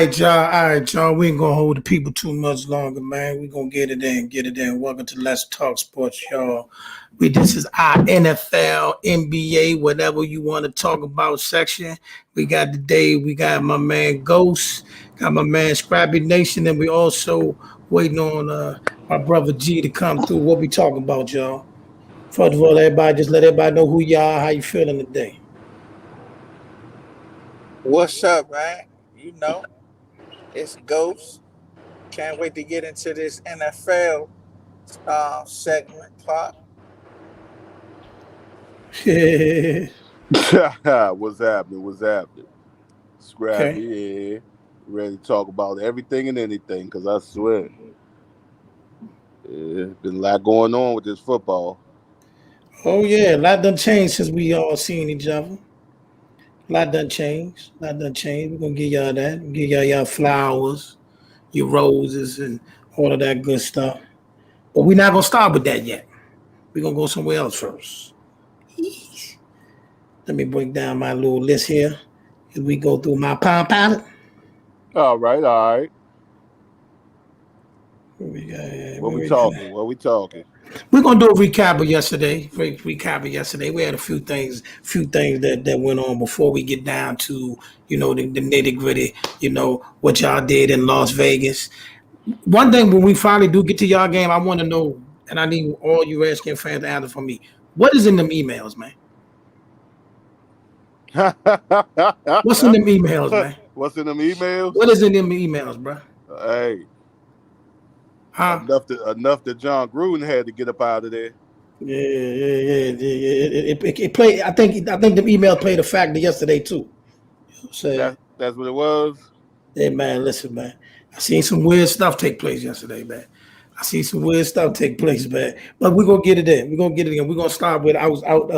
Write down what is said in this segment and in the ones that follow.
All right, y'all. We ain't gonna hold the people too much longer, man. We gonna get it in, get it in. Welcome to Let's Talk Sports, y'all. This is our NFL, NBA, whatever you want to talk about section. We got today, we got my man Ghost, got my man Scrappy Nation, and we also waiting on my brother G to come through. What we talking about, y'all? First of all, everybody, just let everybody know who y'all are, how you feeling today. What's up, man? You know, it's Ghost. Can't wait to get into this NFL segment part. What's happening? What's happening? Scrappy, yeah. Ready to talk about everything and anything, because I swear, been a lot going on with this football. Oh yeah, a lot done changed since we all seen each other. A lot done changed. A lot done changed. We're gonna give y'all that. Give y'all flowers, your roses, and all of that good stuff. But we're not gonna start with that yet. We're gonna go somewhere else first. Let me break down my little list here as we go through my Palm Pilot. All right. What we got here? What we talking? We're gonna do a recap of yesterday. We had a few things that went on before we get down to the nitty gritty. What y'all did in Las Vegas. One thing when we finally do get to y'all game, I want to know, and I need all you Redskins fans to answer for me. What is in them emails, man? What's in them emails, man? What's in them emails? What is in them emails, bro? Hey. Enough that John Gruden had to get up out of there. Yeah. It played. I think the email played a factor yesterday too. That's what it was. Yeah, man. Listen, man. I seen some weird stuff take place yesterday, man. But we're gonna get it in. We're gonna get it in. We're gonna start with I was out.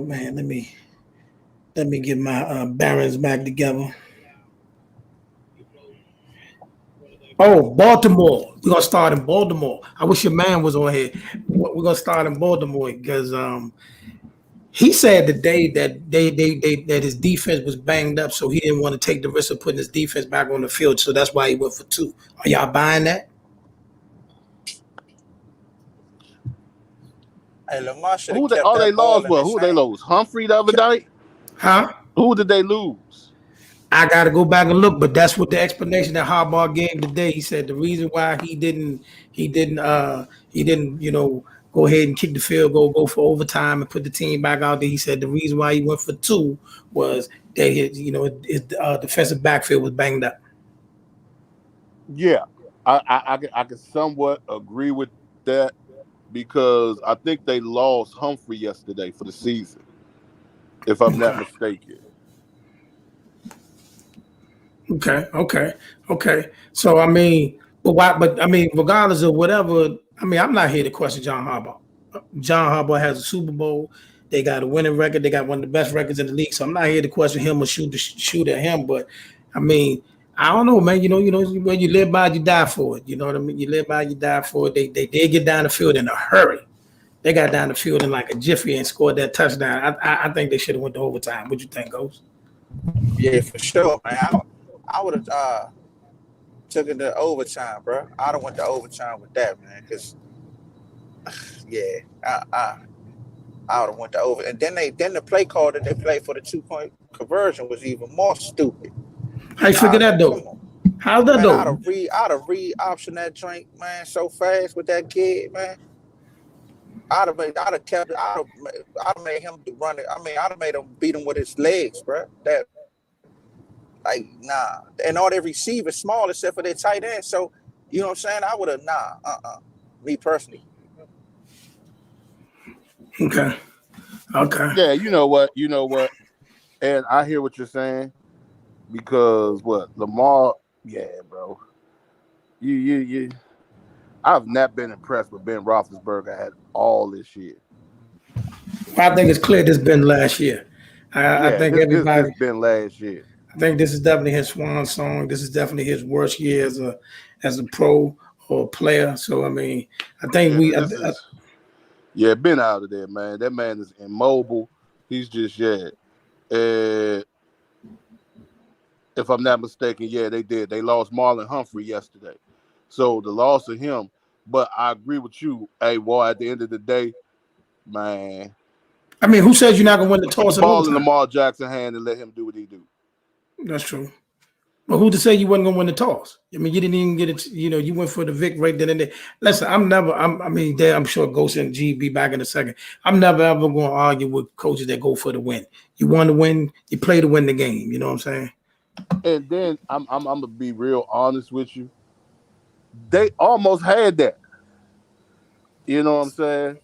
Man, let me get my Barons back together. Oh, Baltimore. We're gonna start in Baltimore. I wish your man was on here. We're gonna start in Baltimore because he said the day that that his defense was banged up, so he didn't want to take the risk of putting his defense back on the field. So that's why he went for 2. Are y'all buying that? Hey, Lamar should have Who kept they that ball lost? in Well, his who they hand. lost? Humphrey the other night? Huh? Who did they lose? I got to go back and look, but that's what the explanation that Harbaugh gave today. He said the reason why he didn't, go ahead and kick the field goal, go for overtime, and put the team back out there. He said the reason why he went for 2 was that his defensive backfield was banged up. Yeah, I can somewhat agree with that because I think they lost Humphrey yesterday for the season, if I'm not mistaken. Okay. So I mean, regardless of whatever, I'm not here to question John Harbaugh. John Harbaugh has a Super Bowl. They got a winning record. They got one of the best records in the league. So I'm not here to question him or shoot at him. But I don't know, man. When you live by, you die for it. You know what I mean? You live by, you die for it. They did get down the field in a hurry. They got down the field in like a jiffy and scored that touchdown. I think they should have went to overtime. What you think, Ghost? Yeah, for sure, man. I would have took it to overtime, bro. I'd have went to overtime with that, man, because Yeah, I would have went to over. And then the play call that they played for the 2-point conversion was even more stupid. How you figure that Come though? on. How's that Man, though? I'd have re-optioned that drink, man, so fast with that kid, man. I'd have made him run it. I mean, I'd have made him beat him with his legs, bro. That, like, nah. And all their receivers small except for their tight end. So, you know what I'm saying? I would have, me personally. Okay. Yeah, you know what? And I hear what you're saying because Lamar, yeah, bro. You I've not been impressed with Ben Roethlisberger had all this shit. Well, I think it's clear this been last year. I think everybody. This been last year. I think this is definitely his swan song. This is definitely his worst year as a pro or a player. So I mean, I think been out of there, man. That man is immobile. He's just if I'm not mistaken, they did. They lost Marlon Humphrey yesterday. So the loss of him, but I agree with you. Hey, boy, at the end of the day, man. I mean, who says you're not gonna win the toss in ball overtime? in Lamar Jackson's hand and let him do what he do. That's true. But who to say you wasn't gonna win the toss? I mean, you didn't even get it. You know, you went for the Vic right then and there. Listen, I'm sure Ghost and G be back in a second. I'm never ever gonna argue with coaches that go for the win. You want to win, you play to win the game. You know what I'm saying? And then I'm gonna be real honest with you. They almost had that. You know what I'm saying?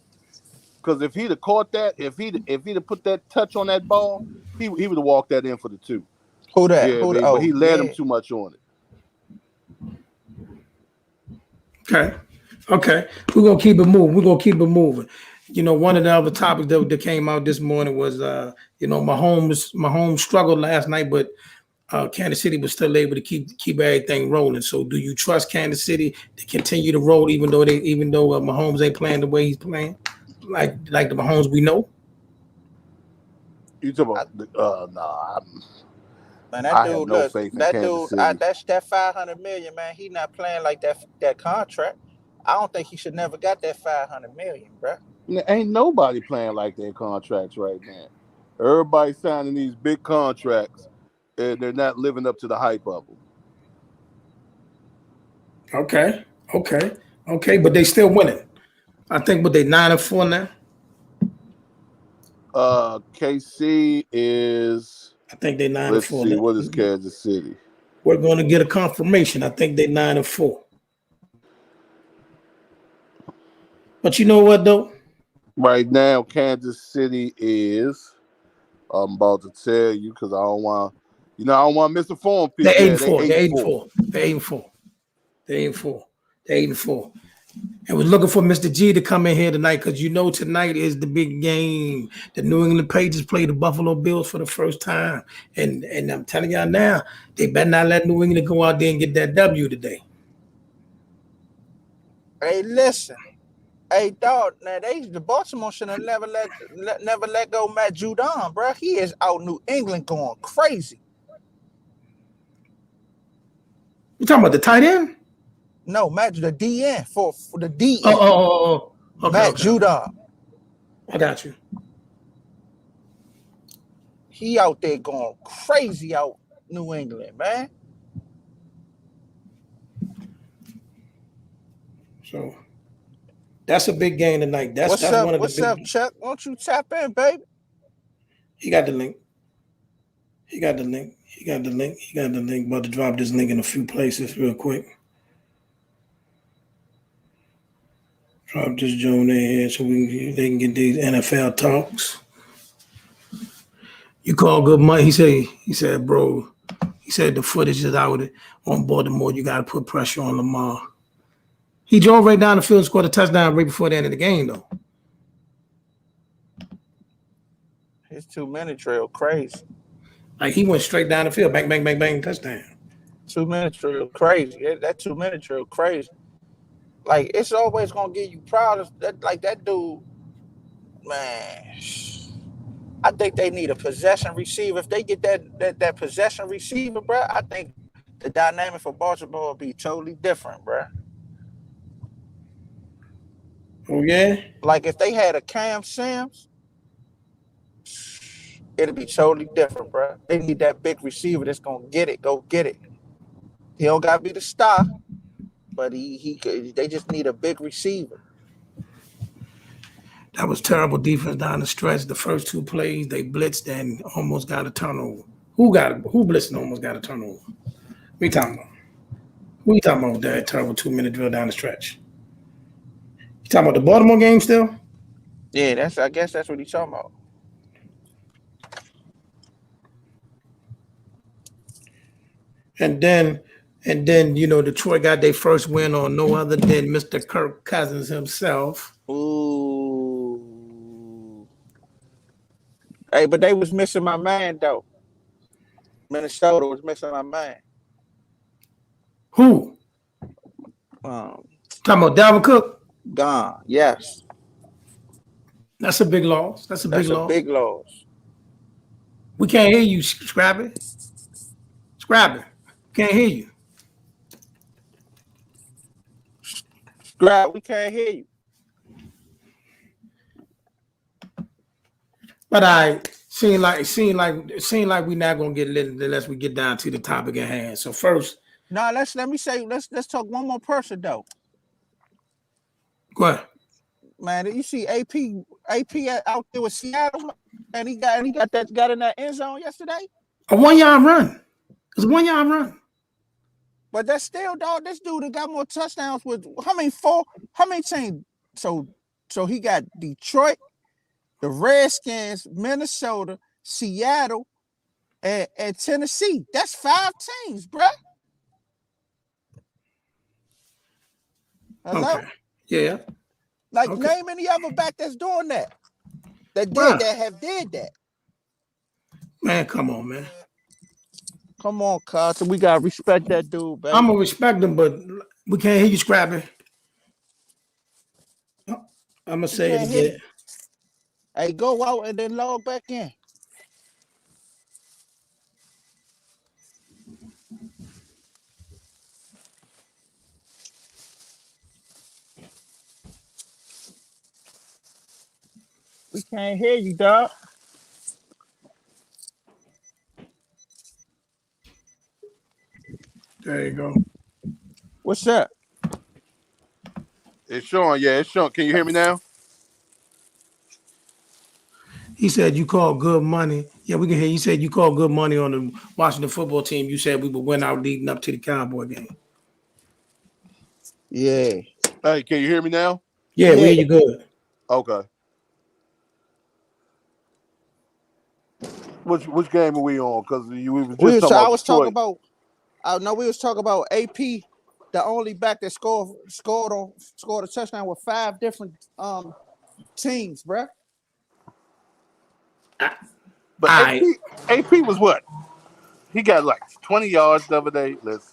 Because if he'd have caught that, if he'd have put that touch on that ball, he would have walked that in for the 2. Who that? Yeah, but he led him too much on it. Okay. We're gonna keep it moving. You know, one of the other topics that came out this morning was Mahomes struggled last night, but Kansas City was still able to keep everything rolling. So, do you trust Kansas City to continue to roll, even though Mahomes ain't playing the way he's playing, like the Mahomes we know? You talking about? Nah. Man, that dude, look, that dude, that's that $500 million, man. He not playing like that contract. I don't think he should never got that $500 million, bro. Ain't nobody playing like their contracts right now. Everybody signing these big contracts, and they're not living up to the hype of them. Okay, but they still winning. I think, but they 9-4 now. KC is. I think they 9-4. Let's see, what is Kansas City? We're going to get a confirmation. I think they 9-4. But you know what though? Right now, Kansas City is. I'm about to tell you because I don't want to misinform people. They're 8-4. They're 8-4. And we're looking for Mr. G to come in here tonight because tonight is the big game. The New England Patriots play the Buffalo Bills for the first time. And I'm telling y'all now, they better not let New England go out there and get that W today. Hey, listen. Hey, dog, now the Baltimore should have never let go Matt Judon, bro. He is out New England going crazy. You talking about the tight end? No, Matt, the DN for the DN. Oh. Okay, Matt Judon. I got you. He out there going crazy out New England, man. So that's a big game tonight. That's one of the What's up, Chuck? Won't you tap in, baby? He got the link. About to drop this link in a few places real quick. Drop this joint in here so they can get these NFL talks. You call good money. He said, bro, the footage is out on Baltimore. You got to put pressure on Lamar. He drove right down the field and scored a touchdown right before the end of the game, though. His 2-minute drill crazy. Like he went straight down the field, bang, bang, bang, bang, touchdown. 2-minute drill crazy. That 2-minute drill crazy. Like it's always gonna get you proud of that. Like that dude, man. I think they need a possession receiver. If they get that possession receiver, bro, I think the dynamic for Baltimore will be totally different, bro. Oh yeah. Like if they had a Cam Sims, it'd be totally different, bro. They need that big receiver that's gonna get it, go get it. He don't gotta be the star, but he could. They just need a big receiver. That was terrible defense down the stretch. The first two plays, they blitzed and almost got a turnover. Who blitzed and almost got a turnover? We talking about? Who you talking about with that terrible 2-minute drill down the stretch? You talking about the Baltimore game still? Yeah, I guess that's what he's talking about. And then Detroit got their first win on no other than Mr. Kirk Cousins himself. Ooh. Hey, but they was missing my man though. Minnesota was missing my man. Who? Um, Talking about Dalvin Cook? Gone. Yes. That's a big loss. That's a big loss. We can't hear you, Scrappy. Scrappy. Can't hear you. Scrap, we can't hear you. But I seem like we're not gonna get lit unless we get down to the topic at hand. So first, let's talk one more person though. go ahead. Man, you see AP out there with Seattle, and he got in that end zone yesterday. A 1-yard run. It's a 1-yard run. But that's still, dog. This dude that got more touchdowns with how many teams? So he got Detroit, the Redskins, Minnesota, Seattle, and Tennessee. That's 5 teams, bruh. Hello? Okay. Yeah. Like name any other back that's doing that. Did that. Man, come on, man. Come on, Carson. We gotta respect that dude, baby. I'm gonna respect him, but we can't hear you, Scrappy. I'm gonna say it again. Hey, go out and then log back in. We can't hear you, dog. There you go. What's up? It's Sean. Yeah, it's Sean. Can you hear me now? He said you called good money. Yeah, we can hear. You said you called good money on the Washington football team. You said we would win out leading up to the Cowboy game. Yeah. Hey, can you hear me now? Yeah, we hear you good. Okay. Which game are we on? Because we was talking about we was talking about AP, the only back that scored a touchdown with 5 different teams, bruh. But AP was what? He got like 20 yards the other day. Let's.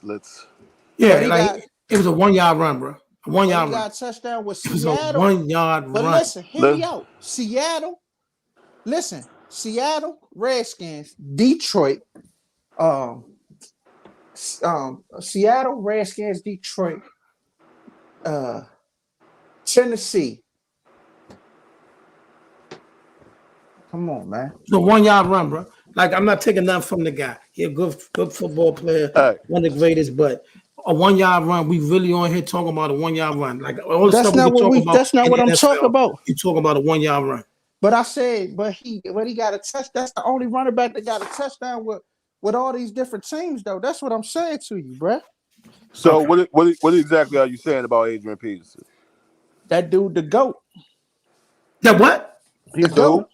Yeah, it was a 1-yard run, bro. A 1-yard run. He got a touchdown with Seattle. Seattle. It was a 1-yard run. But listen, hear me out. Seattle, Redskins, Detroit, Seattle, Redskins, Detroit, Tennessee. Come on, man. It's a 1-yard run, bro. Like, I'm not taking nothing from the guy. He's a good football player, one of the greatest, but a 1-yard run, we really on here talking about a 1-yard run. Like all the stuff that's not what I'm talking about. You talking about a 1-yard run. But I said, he got a touch. That's the only running back that got a touchdown with all these different teams, though. That's what I'm saying to you, bruh. So what exactly are you saying about Adrian Peterson? That dude, the GOAT. That what? The GOAT.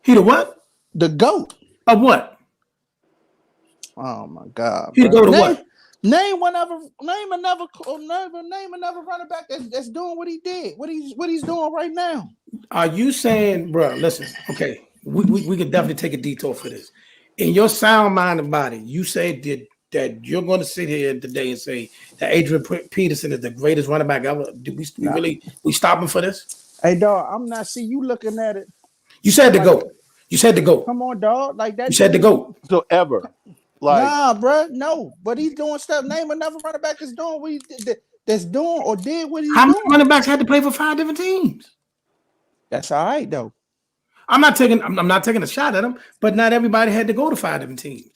He the what? The GOAT. Of what? Oh my God. He the GOAT of what? Name another running back that's doing what he did. What he's doing right now. Are you saying, bro? Listen, okay, we could definitely take a detour for this. In your sound mind and body, you say that you're going to sit here today and say that Adrian Peterson is the greatest running back ever. Do we stopping for this? Hey, dog, I'm not. See you looking at it. You said the GOAT. You said the GOAT. Come on, dog. Like that. You said the GOAT. So ever. Like, nah, bro. No, but he's doing stuff. Name another running back that's doing what he did. that's doing or did what he's How many doing. running backs had to play for 5 different teams? That's all right though. I'm not taking a shot at them, but not everybody had to go to 5 different teams.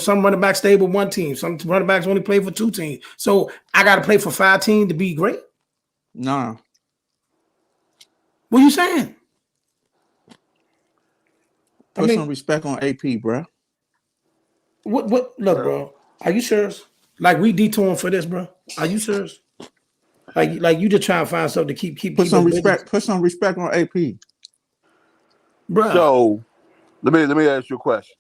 Some running backs stayed with one team. Some running backs only played for 2 teams. So I got to play for 5 teams to be great. Nah. What are you saying? Put some respect on AP, bro. What? Look, bro. Are you serious? Like we detouring for this, bro? Are you serious? Like you just trying to find something to keep. Put some respect. Put some respect on AP, bro. So let me ask you a question,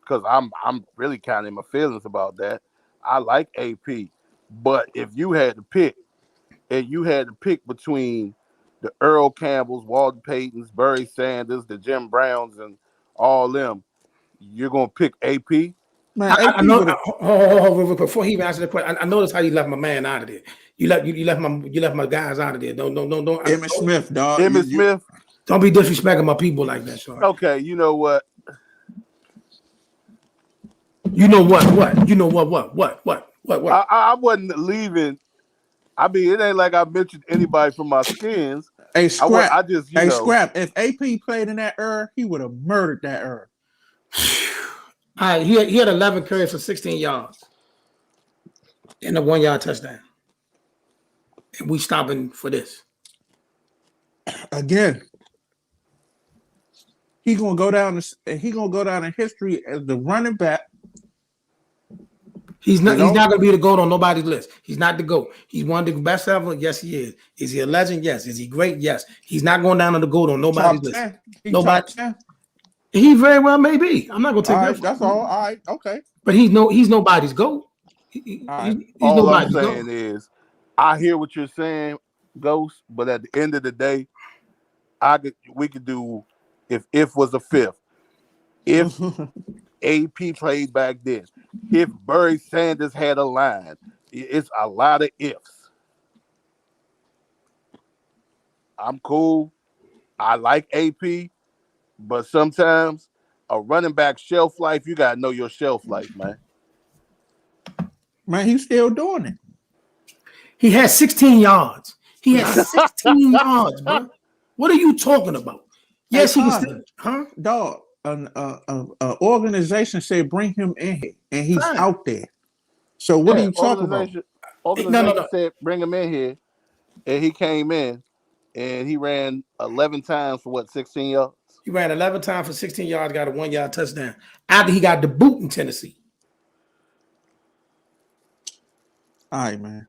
because I'm really kind of in my feelings about that. I like AP, but if you had to pick, and you had to pick between the Earl Campbells, Walter Paytons, Barry Sanders, the Jim Browns, and all them, you're gonna pick AP? man. I know. Before he even answered the question, I noticed how you left my man out of there. You left my guys out of there. Don't. Emmitt Smith, dog. Emmitt Smith. Don't be disrespecting my people like that, Sean. Okay, you know what? You know what? You know what? I wasn't leaving. I mean, it ain't like I mentioned anybody from my skins. Hey, Scrap. I just, Scrap. If AP played in that era, he would have murdered that era. All right, he had 11 carries for 16 yards and a 1-yard touchdown. And we stopping for this. Again, he gonna go down in history as the running back. He's not gonna be the GOAT on nobody's list. He's not the GOAT. He's one of the best ever. Yes, he is. Is he a legend? Yes. Is he great? Yes. He's not going down on the GOAT on nobody's list. Nobody. He very well may be. I'm not gonna take that. That's all. All right. Okay. But he's nobody's GOAT. He's all nobody's I'm saying is, I hear what you're saying, Ghost. But at the end of the day, we could do if was a fifth. If AP played back then, if Barry Sanders had a line, it's a lot of ifs. I'm cool. I like AP, but sometimes a running back shelf life, you gotta know your shelf life, man. Man, he's still doing it. He had 16 yards. He had 16 yards, bro. What are you talking about? Yes, he can still, huh? Dog, an organization said bring him in here, and he's out there. So what are you talking about? Organization said bring him in here, and he came in, and he ran 11 times for 16 yards? He ran 11 times for 16 yards, got a 1-yard touchdown after he got the boot in Tennessee. All right, man.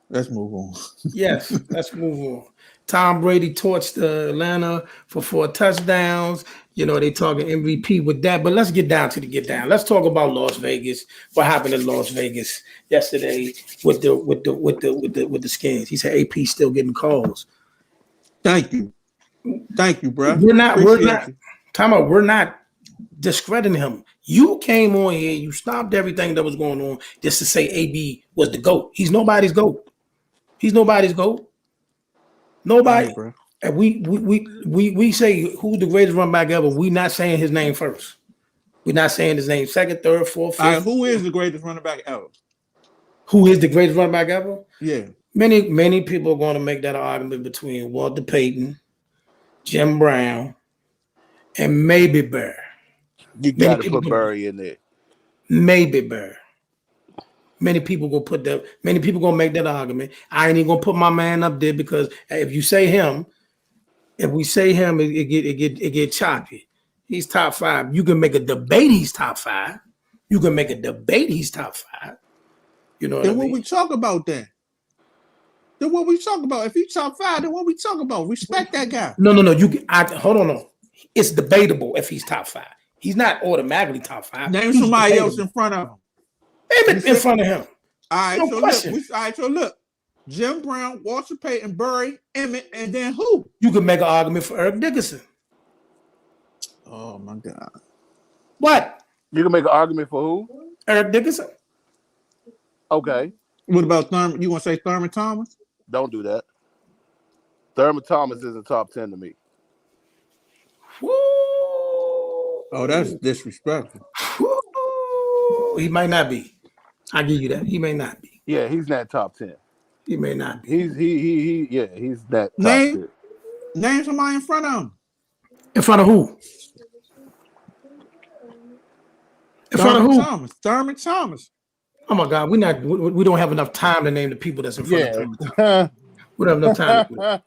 Let's move on. Yes, let's move on. Tom Brady torched Atlanta for 4 touchdowns. They talking MVP with that, but let's get down to the get down. Let's talk about Las Vegas. What happened in Las Vegas yesterday with the Skins? He said AP still getting calls. Thank you, bro. We're not discrediting him. You came on here, you stopped everything that was going on just to say AB was the GOAT. He's nobody's GOAT. Nobody. Right, bro. And we say who's the greatest run back ever. We not saying his name first. We're not saying his name second, third, fourth, fifth. Who is the greatest running back ever? Who is the greatest running back ever? Yeah. Many people are going to make that argument between Walter Payton, Jim Brown, and maybe Bear. You got to put Barry in there. Maybe Bear. Many people gonna put that. Many people gonna make that argument. I ain't even gonna put my man up there because if we say him, it get choppy. He's top 5. You can make a debate. He's top 5. You can make a debate. He's top 5. You know what I mean? Then what we talk about then? Then what we talk about? If he's top 5, then what we talk about? Respect that guy. No. Hold on. No. It's debatable if he's top 5. He's not automatically top 5. Name somebody else in front of him. In front of him. All right, so look. Jim Brown, Walter Payton, Barry, Emmett, and then who? You could make an argument for Eric Dickerson. Oh my God. What? You can make an argument for who? Eric Dickerson. Okay. What about Thurman? You want to say Thurman Thomas? Don't do that. Thurman Thomas isn't top 10 to me. Woo. Oh, that's disrespectful. Woo. He might not be. I give you that. He may not be. Yeah, he's not top 10. He may not be. He's that top Name tier. name somebody in front of him. In front of who? In front of who? Thurman Thomas. Oh my God, we don't have enough time to name the people that's in front of Thurman Thomas. Yeah. We don't have enough time to do that.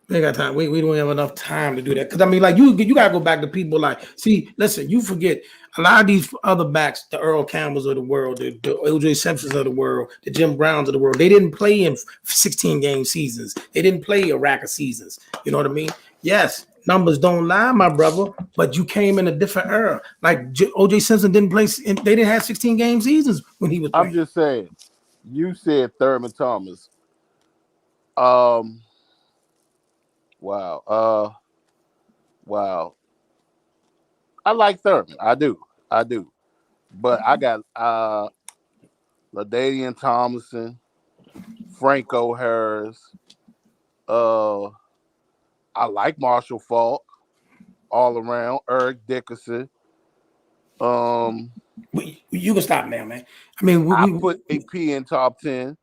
We ain't got time. We don't have enough time to do that. Because I mean, like you gotta go back to people like, see, listen, you forget a lot of these other backs, the Earl Campbells of the world, the OJ Simpsons of the world, the Jim Browns of the world, they didn't play in 16 game seasons. They didn't play a rack of seasons. You know what I mean? Yes, numbers don't lie, my brother, but you came in a different era. Like OJ Simpson didn't play, they didn't have 16 game seasons when he was playing. I'm just saying, you said Thurman Thomas. Wow. Wow. I like Thurman. I do. But I got LaDainian Tomlinson, Franco Harris. I like Marshall Faulk all around. Eric Dickerson. You can stop now, man. I mean, I put AP in top 10.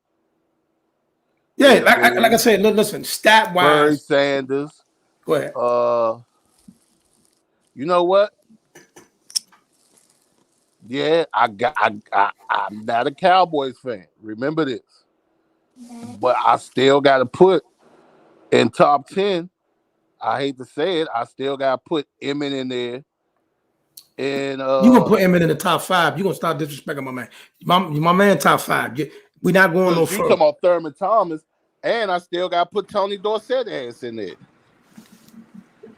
Yeah, like I said, listen, stat wise. Barry Sanders. Go ahead. You know what? Yeah, I'm not a Cowboys fan. Remember this. But I still got to put in top 10. I hate to say it. I still got to put Emmett in there. And you gonna put Emmett in the top 5. You gonna start disrespecting my man. My man top 5. We're not going no further. You talking about Thurman Thomas, and I still got to put Tony Dorsett ass in there.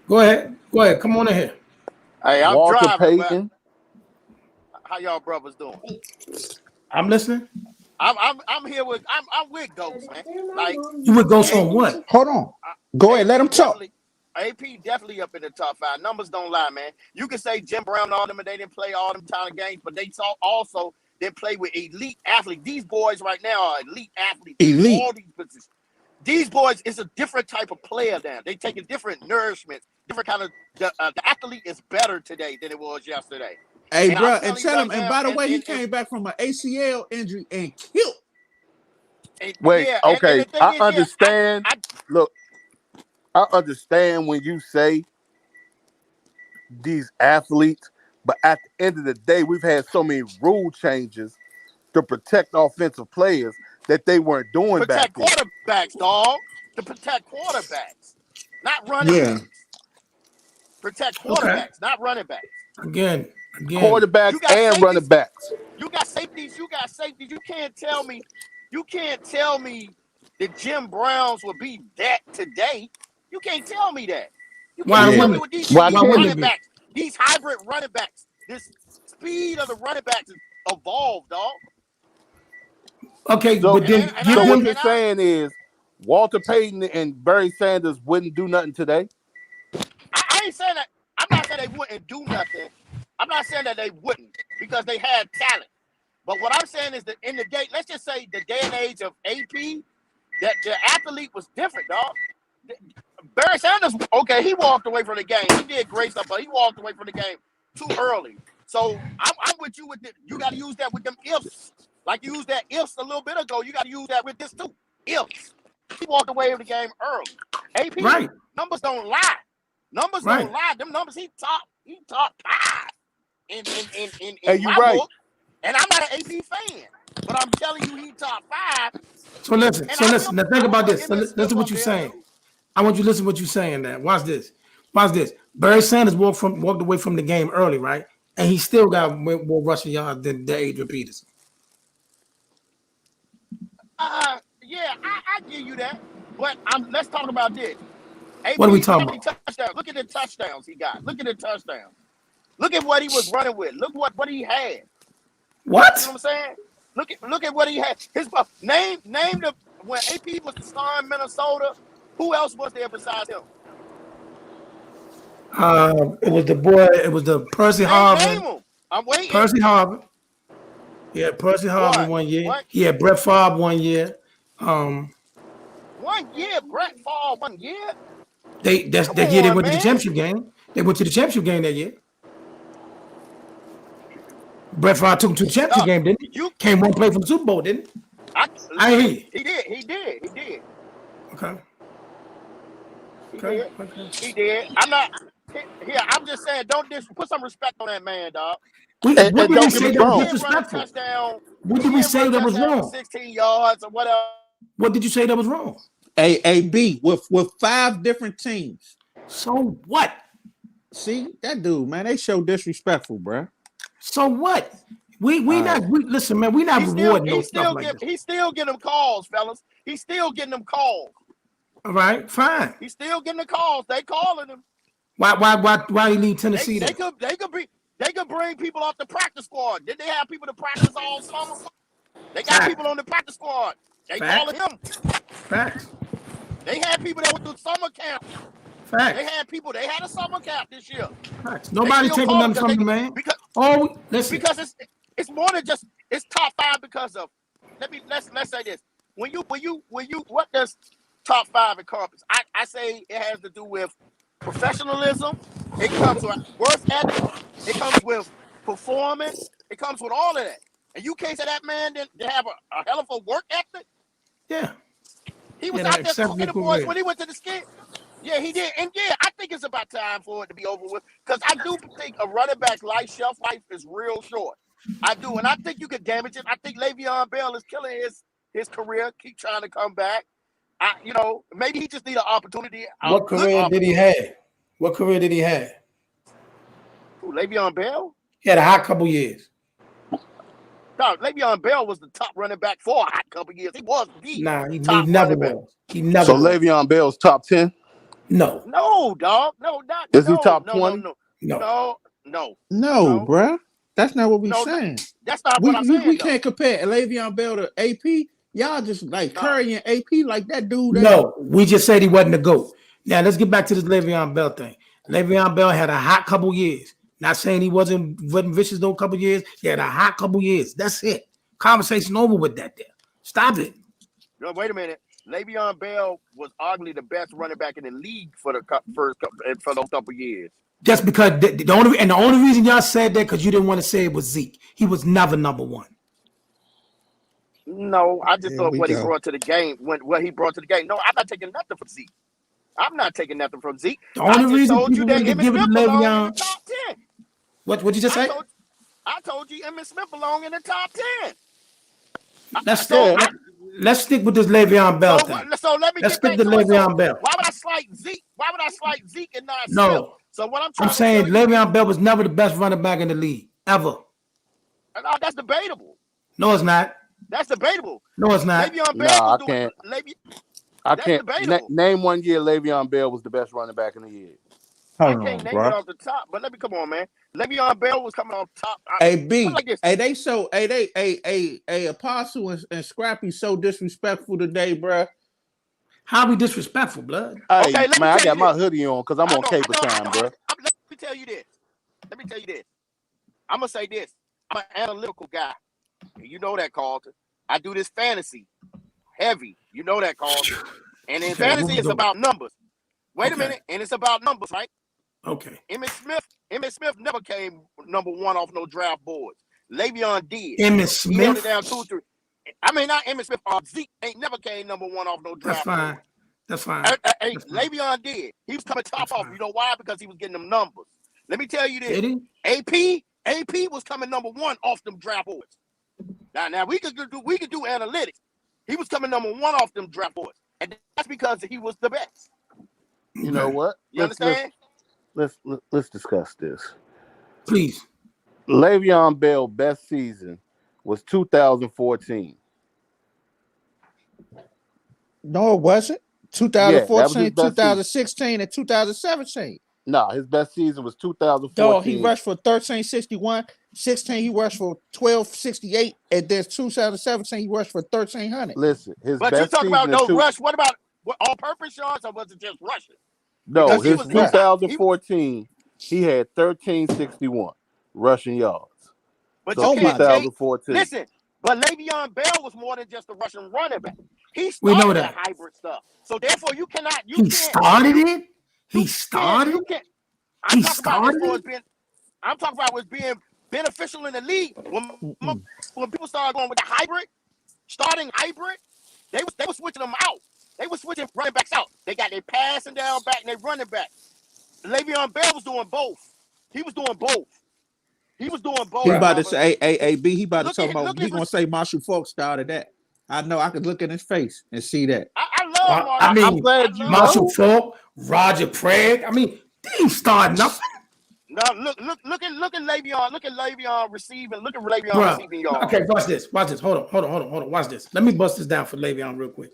Go ahead. Come on in here. Hey, I'm Walter driving. Payton. How y'all brothers doing? I'm listening. I'm here with I'm with Ghost, man. Like you with Ghost on what? Hold on. Go ahead. Let him talk. AP definitely up in the top 5. Numbers don't lie, man. You can say Jim Brown and all them, and they didn't play all them kind of games, but they also didn't play with elite athletes. These boys right now are elite athletes. Elite. All these positions. These boys is a different type of player now. They take a different nourishment, different kind of. The athlete is better today than it was yesterday. Hey, and bro, and tell him. Right and now, by the way, he came back from an ACL injury and killed. Wait, yeah, okay. and I understand. Look, I understand when you say these athletes, but at the end of the day, we've had so many rule changes to protect offensive players that they weren't doing back then. Protect quarterbacks, dog. To protect quarterbacks, not running backs. Protect quarterbacks, not running backs. Again. Quarterbacks and running backs. You got safeties. You can't tell me that Jim Browns will be that today. You can't tell me that. You can't tell me what these running backs, these hybrid running backs, this speed of the running backs is evolved, dog. Okay, so, but then so what you're saying is Walter Payton and Barry Sanders wouldn't do nothing today? I ain't saying that. I'm not saying they wouldn't do nothing. I'm not saying that they wouldn't because they had talent. But what I'm saying is that in the day, let's just say the day and age of AP, that the athlete was different, dog. Barry Sanders, okay, he walked away from the game. He did great stuff, but he walked away from the game too early. So I'm with you with it. You got to use that with them ifs. Like you used that ifs a little bit ago. You got to use that with this too. Ifs. He walked away from the game early. AP, numbers don't lie. Numbers don't lie. Them numbers, he top 5 in my book. And I'm not an AP fan, but I'm telling you, he top 5. So listen. Now think about this. So listen to what you're saying. I want you to listen to what you're saying. Now, watch this. Barry Sanders walked away from the game early, right? And he still got more rushing yards than Adrian Peterson. Yeah, I give you that. But let's talk about this. AP, what are we talking about? Look at the touchdowns he got. Look at the touchdowns. Look at what he was running with. Look what he had. What? You know what I'm saying? Look at what he had. His name the when AP was the star in Minnesota. Who else was there besides him? It was the boy. It was the Percy Harvin. Name him. I'm waiting. Percy Harvin. Yeah, Percy Harvin 1 year. What? He had Brett Favre 1 year. 1 year, Brett Favre 1 year. That year they went to the championship game. They went to the championship game that year. Brett Favre took him to the championship game, didn't he? Came one play from the Super Bowl, didn't he? I hear you. He did. Okay. He did. I'm not here. I'm just saying, don't put some respect on that man, dog. What And did we don't get say me that was wrong. disrespectful? Touchdown. What did we say that was wrong? 16 yards or whatever. What did you say that was wrong? A-B with 5 different teams. So what? See, that dude, man, they show disrespectful, bro. So what? Listen, man, we not rewarding no stuff like this. He's still getting them calls, fellas. He's still getting them calls. All right, fine. He's still getting the calls. They calling him. Why he leave Tennessee? They could bring people off the practice squad. Did they have people to practice all summer? They got people on the practice squad. They calling him. Facts. They had people that went through summer camp. Facts. They had a summer camp this year. Facts. Nobody taking nothing from the man. Because it's more than just it's top 5 because of let's say this. When you what does top 5 encompass? I say it has to do with professionalism. It comes with work ethic. It comes with performance. It comes with all of that. And you can't say that man didn't have a hell of a work ethic. Yeah. He was out there cooking the boys when he went to the skit. Yeah, he did. And yeah, I think it's about time for it to be over with. Because I do think a running back shelf life is real short. I do. And I think you could damage it. I think Le'Veon Bell is killing his career. Keep trying to come back. Maybe he just need an opportunity. What career did he have? What career did he have? Who, Le'Veon Bell? He had a hot couple years. No, Le'Veon Bell was the top running back for a hot couple years. He was he never was. He never. So Le'Veon Bell's top 10? No. No, dog. No, not. Is he top 20? No, bruh. That's not what we're saying. That's not what I'm saying. We can't compare Le'Veon Bell to AP. Y'all just like Curry and AP like that dude. No, we just said he wasn't a GOAT. Now let's get back to this Le'Veon Bell thing. Le'Veon Bell had a hot couple years. Not saying he wasn't vicious those couple years. He had a hot couple years. That's it. Conversation over with that there. Stop it. No, wait a minute. Le'Veon Bell was arguably the best running back in the league for those couple years. Just because the only reason y'all said that because you didn't want to say it was Zeke. He was never number 1. No, I just thought what he brought to the game. What he brought to the game. No, I'm not taking nothing from Zeke. I'm not taking nothing from Zeke. The only reason told you that Emmitt Smith belong in the top 10. What you just say? I told you Emmitt Smith belong in the top 10. Let's stick with this Le'Veon Bell thing. Let's stick to Le'Veon Bell. Why would I slight Zeke? Why would I slight Zeke and not Smith? No. So what I'm saying Le'Veon Bell was never the best running back in the league ever. No, that's debatable. No, it's not. That's debatable. No, it's not. Le'Veon Bell I can't. Name one year Le'Veon Bell was the best running back in the year. I can't name it off the top, but come on, man. Le'Veon Bell was coming off top. Apostle and Scrappy so disrespectful today, bro. How we disrespectful, blood? Hey, man, I got my hoodie on because I'm on cable time, bro. Let me tell you this. I'm gonna say this. I'm an analytical guy. You know that, Carlton. I do this fantasy heavy. You know that, Carlton. And in fantasy, it's about numbers. Wait a minute, and it's about numbers, right? Okay. Emmitt Smith never came number 1 off no draft boards. Le'Veon did. Emmitt Smith. He held it down 2 3. I mean, not Emmitt Smith. Zeke ain't never came number 1 off no draft. That's fine. Le'Veon did. He was coming top off. You know why? Because he was getting them numbers. Let me tell you this. Did he? AP was coming number 1 off them draft boards. Now we could do analytics. He was coming number 1 off them draft boards, and that's because he was the best. You know what? You understand? Let's discuss this, please. Le'Veon Bell best season was 2014. No, it wasn't. 2014, 2016, and 2017. No, his best season was 2014. Dog, he rushed for 1361. 16, he rushed for 1268. And then 2017, he rushed for 1300. Listen, his but best you talk season about no rush. What about all-purpose yards, or was it just rushing? No, his 2014, he had 1361 rushing yards. But so 2014. Listen, but Le'Veon Bell was more than just a Russian running back. He started that hybrid stuff. So therefore, you cannot. He started it. He started. I'm talking about what's being beneficial in the league when people started going with the hybrid. starting hybrid, they was switching them out. They were switching running backs out. They got their passing down back and they running back. Le'Veon Bell was doing both. He was doing both. He about to say, B. He about to Look talk at- about. look He at- gonna say Marshall Falk started that. I know. I could look in his face and see that. I love Marshall. I mean, I'm glad you Marshall Falk, Roger Craig. I mean, they ain't starting nothing. No, look at Le'Veon. Look at Le'Veon receiving. Look at Le'Veon Bruh. receiving yards. Okay, watch this. Hold on. Watch this. Let me bust this down for Le'Veon real quick.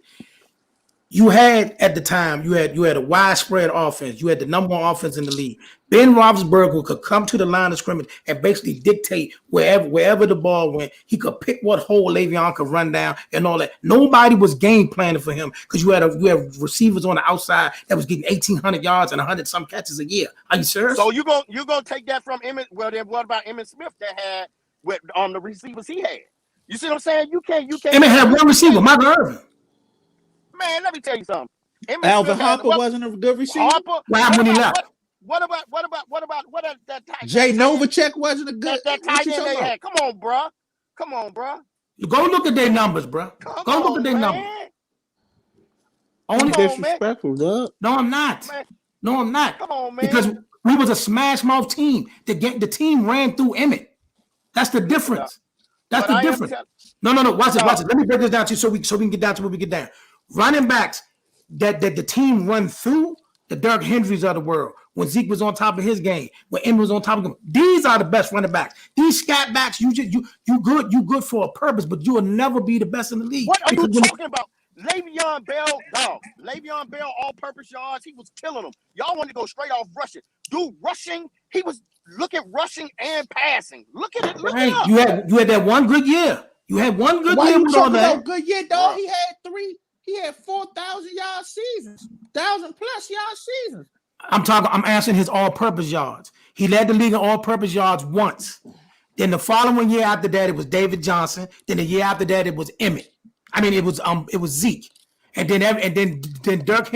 You had at the time, you had a widespread offense. You had the number one offense in the league. Ben Roethlisberger could come to the line of scrimmage and basically dictate wherever the ball went. He could pick what hole Le'Veon could run down and all that. Nobody was game planning for him because you had receivers on the outside that was getting 1,800 yards and 100 some catches a year. Are you serious? So you gonna take that from Emmett? Well, then what about Emmett Smith that had on the receivers he had? You see what I'm saying? You can't. Emmett had one receiver, Michael Irvin. Man, let me tell you something. Emmett Alvin Smith had- Harper wasn't a good receiver. Harper. What happened when he left? What about that tight Jay end? Novacek wasn't a good. That what tight you end talking they about? had. Come on, bro. Go look at their numbers, bro. Go look at their numbers. Only Come on, man. Disrespectful, dog. No, I'm not. Man. No, I'm not. Come on, man. Because we was a smash mouth team. The team ran through Emmett. That's the difference. That's But the I am difference. tell- No. Watch this. Let me break this down to you so we can get down to where we get down. Running backs that the team run through, the Derrick Henrys of the world. When Zeke was on top of his game, when Emmett was on top of him, these are the best running backs. These scat backs, you good for a purpose, but you will never be the best in the league. What are you Because when- talking about? Le'Veon Bell, dog. Le'Veon Bell, all-purpose yards. He was killing them. Y'all want to go straight off rushing. Dude, rushing. He was look at rushing and passing. Look at it. Look Right. it up. You had that one good year. You had one good Why year you with all talking that. about good year, dog? He had 4,000 yard seasons, 1,000+ yard seasons. I'm answering his all-purpose yards. He led the league in all-purpose yards once. Then the following year after that, it was David Johnson. Then the year after that, it was Emmett. I mean, it was Zeke. And then Dirk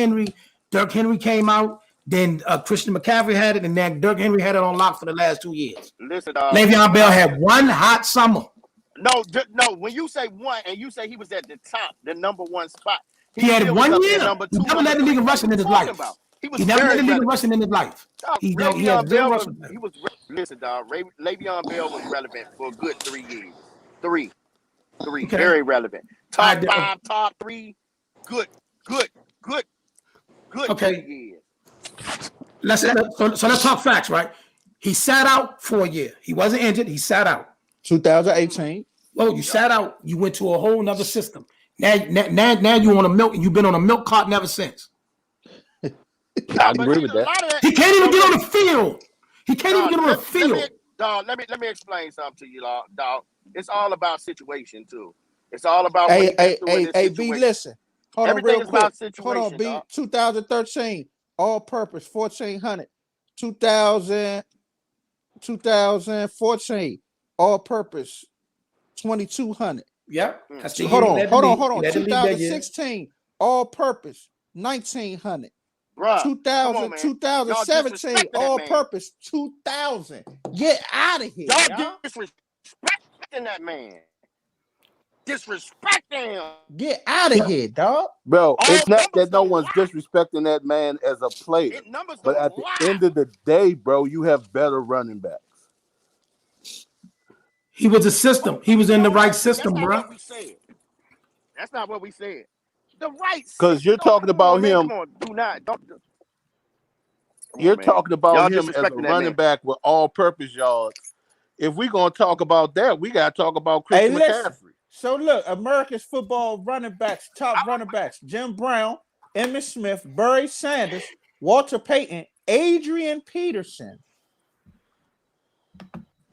Henry came out. Then Christian McCaffrey had it, and then Dirk Henry had it on lock for the last 2 years. Listen, Le'Veon Bell had one hot summer. No. When you say one, and you say he was at the top, the number one spot. He had still was 1 up there, year. number He two, never number led the league in three. rushing in his What are you life. talking about? He was He never very led the league in relevant. rushing in his life. Dog, He Le'Veon had Bell zero was, rushing. he was listen, dog. Le'Veon Bell was relevant for a good 3 years. Three, Okay. very relevant. Top I- 5, top 3, good Okay. 3 years. So let's talk facts, right? He sat out for a year. He wasn't injured. He sat out. 2018. Well, you sat out. You went to a whole nother system. Now you on a milk, and you've been on a milk carton ever since. I But agree see, with a that. lot of He can't even get on the field. He can't even get on the field. Let me explain something to you, dog. It's all about situation too. It's all about what Hey, you get through in this B, situation. listen. Hold on, Everything real is about quick. Hold on, situation, B. dog. 2013, all-purpose, 1,400. 2014, all-purpose, 2,200. Yep. That's the Hold year on. he led the league. He led the league that year. 2016, all-purpose, 1,900. Bruh, come 2000, on, man. 2017, Y'all disrespecting that man. all-purpose, 2,000. Get out of here, Y'all y'all. disrespecting that man. Disrespecting him. Get out of here, dog. Bro, All it's not numbers that no don't one's lie. disrespecting that man as a player. It numbers But don't at the lie. end of the day, bro, you have better running backs. He was a system. He was in the right system, That's not bro. what we said. That's not what we said. The right. 'Cause you're system. talking Come about on, man. him- Come on, do not. Don't. Come You're on, man. talking about Y'all him as a disrespecting that running man. back with all-purpose yards. If we're gonna talk about that, we gotta talk about Christian listen. McCaffrey. So look, America's football running backs, top running backs: Jim Brown, Emmitt Smith, Barry Sanders, Walter Payton, Adrian Peterson,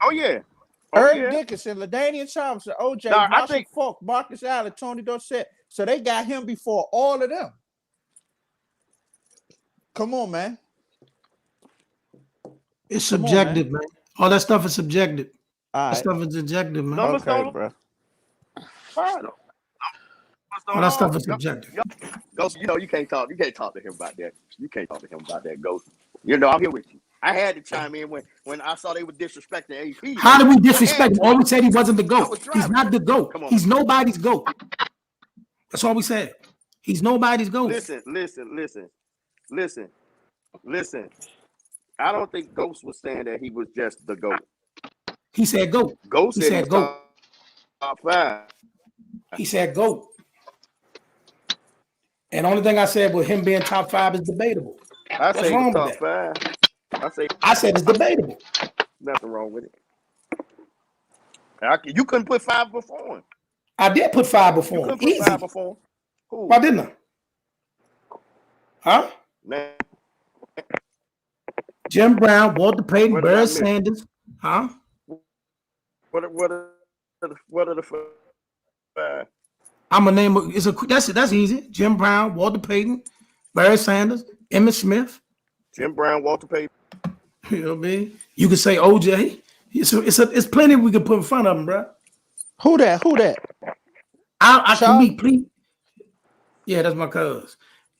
Oh yeah. Eric Dickinson, LaDainian Thompson, OJ, Nah, I Marshall think- Falk, Marcus Allen, Tony Dorsett. So they got him before all of them. Come on, man. It's Come on, subjective, man. All that stuff is subjective. All That right. stuff is subjective, man. Numbers Okay, don't bro. lie. All that stuff is subjective. Ghost, you can't talk. You can't talk to him about that. You can't talk to him about that, Ghost. I'm here with you. I had to chime in when I saw they were disrespecting AP. How did we disrespect him? All we said he wasn't the I GOAT. was He's driving. not the GOAT. Come on. He's nobody's GOAT. That's all we said. He's nobody's GOAT. Listen. I don't think Ghost was saying that he was just the GOAT. He said GOAT. Ghost He said said GOAT. top 5. He said GOAT. And the only thing I said with him being top 5 is debatable. I What's say wrong top with that? 5. I said it's debatable. Nothing wrong with it. You couldn't put 5 before him. I did put 5 before You him. couldn't put Easy. 5 before him. Who? Why didn't I? Huh? Man, Jim Brown, Walter Payton, What did I Barry miss? Sanders. Huh? what are the 5? I'm gonna name that's easy. Jim Brown, Walter Payton, Barry Sanders, Emmitt Smith. Jim Brown, Walter Payton. You know what I mean? You can say OJ. It's plenty we can put in front of them, bro. Who that? I can Shaw? we please? Yeah, that's my cuz.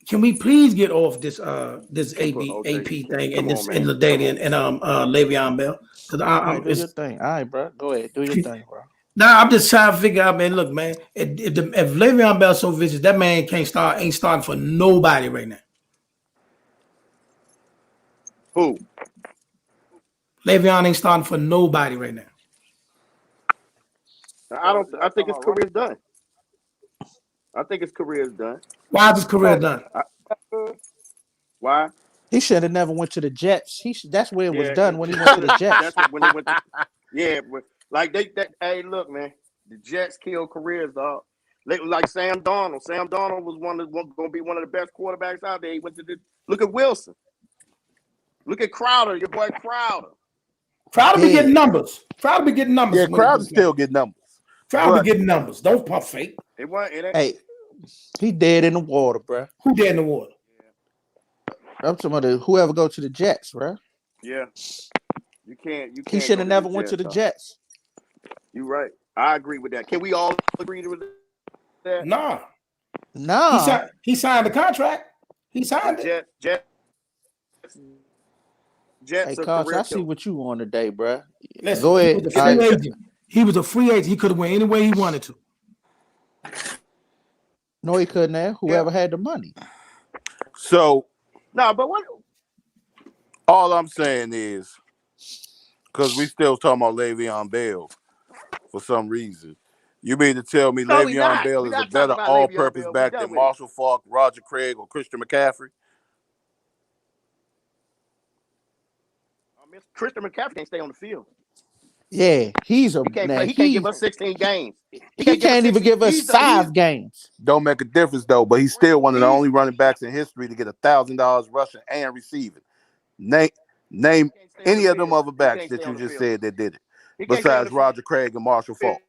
Can we please get off this AP thing and this and LaDainian and Le'Veon Bell? Because All right, do your thing. All right, bro. Go ahead. Do your thing, bro. Nah, I'm just trying to figure out, man. Look, man, if Le'Veon Bell's so vicious, that man ain't starting for nobody right now. Who? Le'Veon ain't starting for nobody right now. I think his career's done. I think his career is done. Why is his career done? Why? He should have never went to the Jets. That's where it was done when he went to the Jets. That's when he went to, like hey, look, man, the Jets kill careers, dog. Like Sam Darnold. Sam Darnold was going to be one of the best quarterbacks out there. He went to look at Wilson. Look at Crowder, your boy Crowder. Crowder be getting numbers. Crowder be getting numbers. Yeah, Crowder still get numbers. Crowder be getting numbers. Don't pump fake. It ain't. Hey, he dead in the water, bro. Who dead in the water? I'm talking about whoever go to the Jets, bro. Yeah. You can't. He should have never went to the Jets. You're right. I agree with that. Can we all agree with that? Nah. He signed the contract. He signed it. Jets. Hey, Coach, I see what you on today, bro. Listen, go ahead. He was a free agent. He could have went any way he wanted to. No, he couldn't have. Whoever had the money. So, no, but what? All I'm saying is, because we still talking about Le'Veon Bell for some reason. You mean to tell me Le'Veon Bell is a better all-purpose back than Marshall Faulk, Roger Craig, or Christian McCaffrey? Christian McCaffrey can't stay on the field. Yeah, he can't give us 16 games. He can't even give us 5 games. Don't make a difference though, but he's still one of the only running backs in history to get $1,000 rushing and receiving. Name any of them other backs that you just said that did it, besides Roger Craig and Marshall Faulk.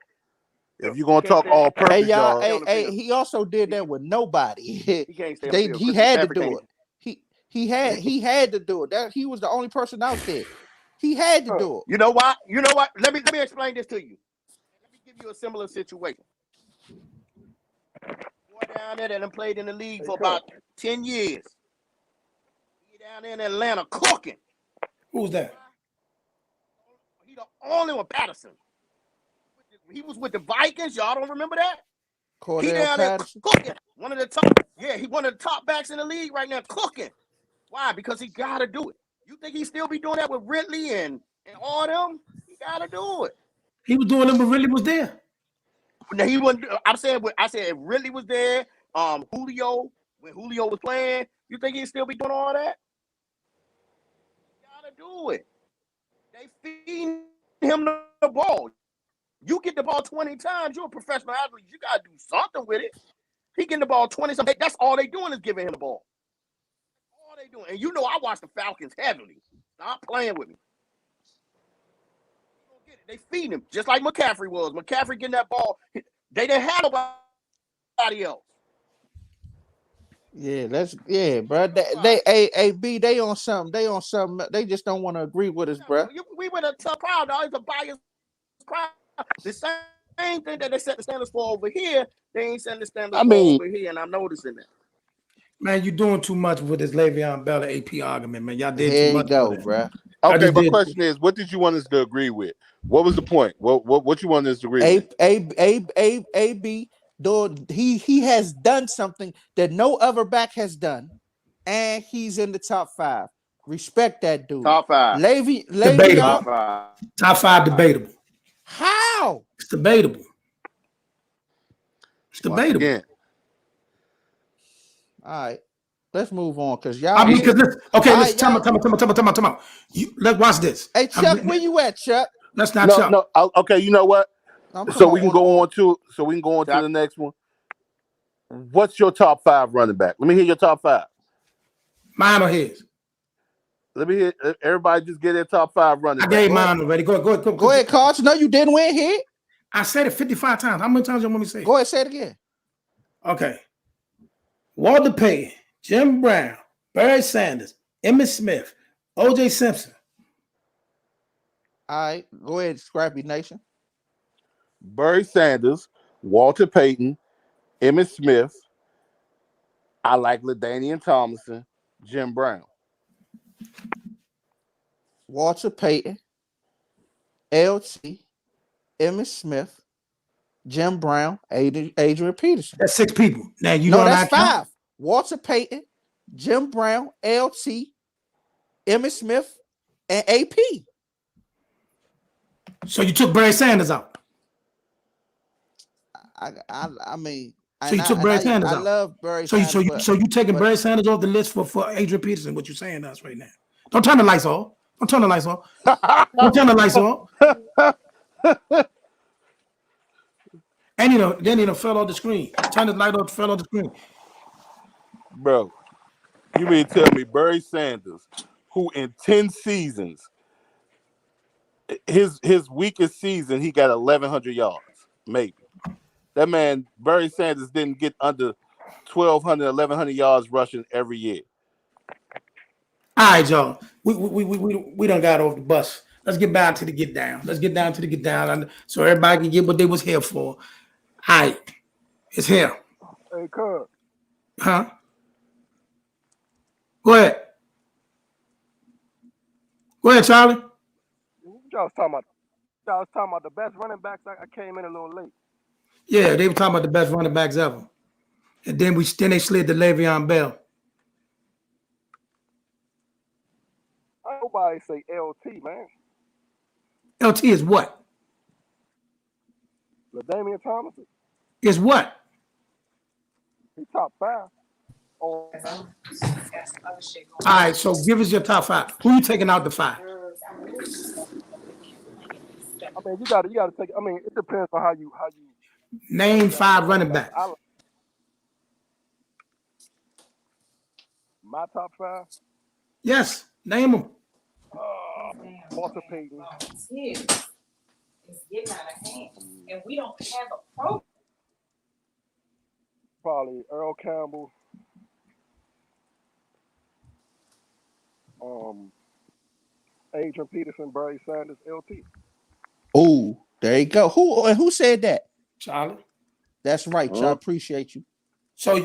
If you're gonna talk all purpose, hey y'all, he also did that with nobody. He had to do it. He had to do it. He was the only person out there. He had to do it. You know why? Let me explain this to you. Let me give you a similar situation. Boy down there that played in the league for about 10 years. He down there in Atlanta cooking. Who's that? He the only one, Patterson. He was with the Vikings. Y'all don't remember that? He down there cooking. One of the top backs in the league right now cooking. Why? Because he gotta do it. You think he still be doing that with Ridley and all them? He gotta do it. He was doing it, but Ridley was there. Now he wasn't. I said if Ridley was there, Julio, when Julio was playing, you think he'd still be doing all that? He gotta do it. They feed him the ball. You get the ball 20 times, you're a professional athlete. You gotta do something with it. He getting the ball 20 something. That's all they doing is giving him the ball. They doing, and you know I watch the Falcons heavily. Stop playing with me. They feed him just like McCaffrey was. McCaffrey getting that ball. They didn't have nobody else. Yeah, bro. They on something. They just don't want to agree with us, bro. We with a tough crowd, dog. It's a biased crowd. The same thing that they set the standards for over here, they ain't setting the standards for over here, and I'm noticing that. Man, you're doing too much with this Le'Veon Bell AP argument, man. Y'all did here too much. Here you go, bro. Okay, my question is, what did you want us to agree with? What was the point? What you want us to agree with? AB, Dude, he has done something that no other back has done, and he's in the top 5. Respect that dude. Top 5. Debatable. Top Le'Veon, 5. Top 5 debatable. how? It's debatable. It's Once debatable. again, All right, let's move on because y'all. I mean, because okay, All let's right, time out. Let's watch this. Hey Chuck, where you at, Chuck? Let's not Chuck. no. Okay, you know what? I'm So we coming can go on to the next one. What's your top 5 running back? Let me hear your top 5. Mine or his? Let me hear everybody just get their top 5 running I back. gave mine already. Go ahead, Carter. No, you didn't win here. I said it 55 times. How many times you want me to say it? Go ahead, say it again. Okay. Walter Payton, Jim Brown, Barry Sanders, Emmitt Smith, O.J. Simpson. All right, go ahead, Scrappy Nation. Barry Sanders, Walter Payton, Emmitt Smith. I like LaDainian Tomlinson, Jim Brown. Walter Payton, LT, Emmitt Smith, Jim Brown, Adrian Peterson. That's 6 people. Now you No, know that's I 5. Walter Payton, Jim Brown, LT, Emmitt Smith, and AP. So you took Barry Sanders out. I mean, So you took Barry Sanders out. I love Barry So Sanders. so you taking Barry Sanders off the list for Adrian Peterson? What you saying to us right now? Don't turn the lights off. Don't turn the lights off. Don't turn the lights off. And then fell off the screen. Turn the light off, fell off the screen. Bro, you mean tell me Barry Sanders, who in 10 seasons, his weakest season, he got 1,100 yards, maybe. That man, Barry Sanders, didn't get under 1,200, 1,100 yards rushing every year. All right, y'all. We done got off the bus. Let's get back to the get down. Let's get down to the get down so everybody can get what they was here for. All right. It's here. Hey, Kirk. Huh? Go ahead. Go ahead, Charlie. Y'all was talking about the best running backs. I came in a little late. Yeah, they were talking about the best running backs ever. And then they slid to Le'Veon Bell. Nobody say LT, man. LT is what? LaDainian Tomlinson. Is what? He top 5. All right, so give us your top 5. Who you taking out the 5? I mean, you gotta take. I mean, it depends on how you name 5 running backs. My top 5. Yes, name them. Walter Payton. It's getting out of hand, and we don't have a program. Probably Earl Campbell. Adrian Peterson, Barry Sanders, LT. Oh, there you go. Who said that? Charlie. That's right, I appreciate you. So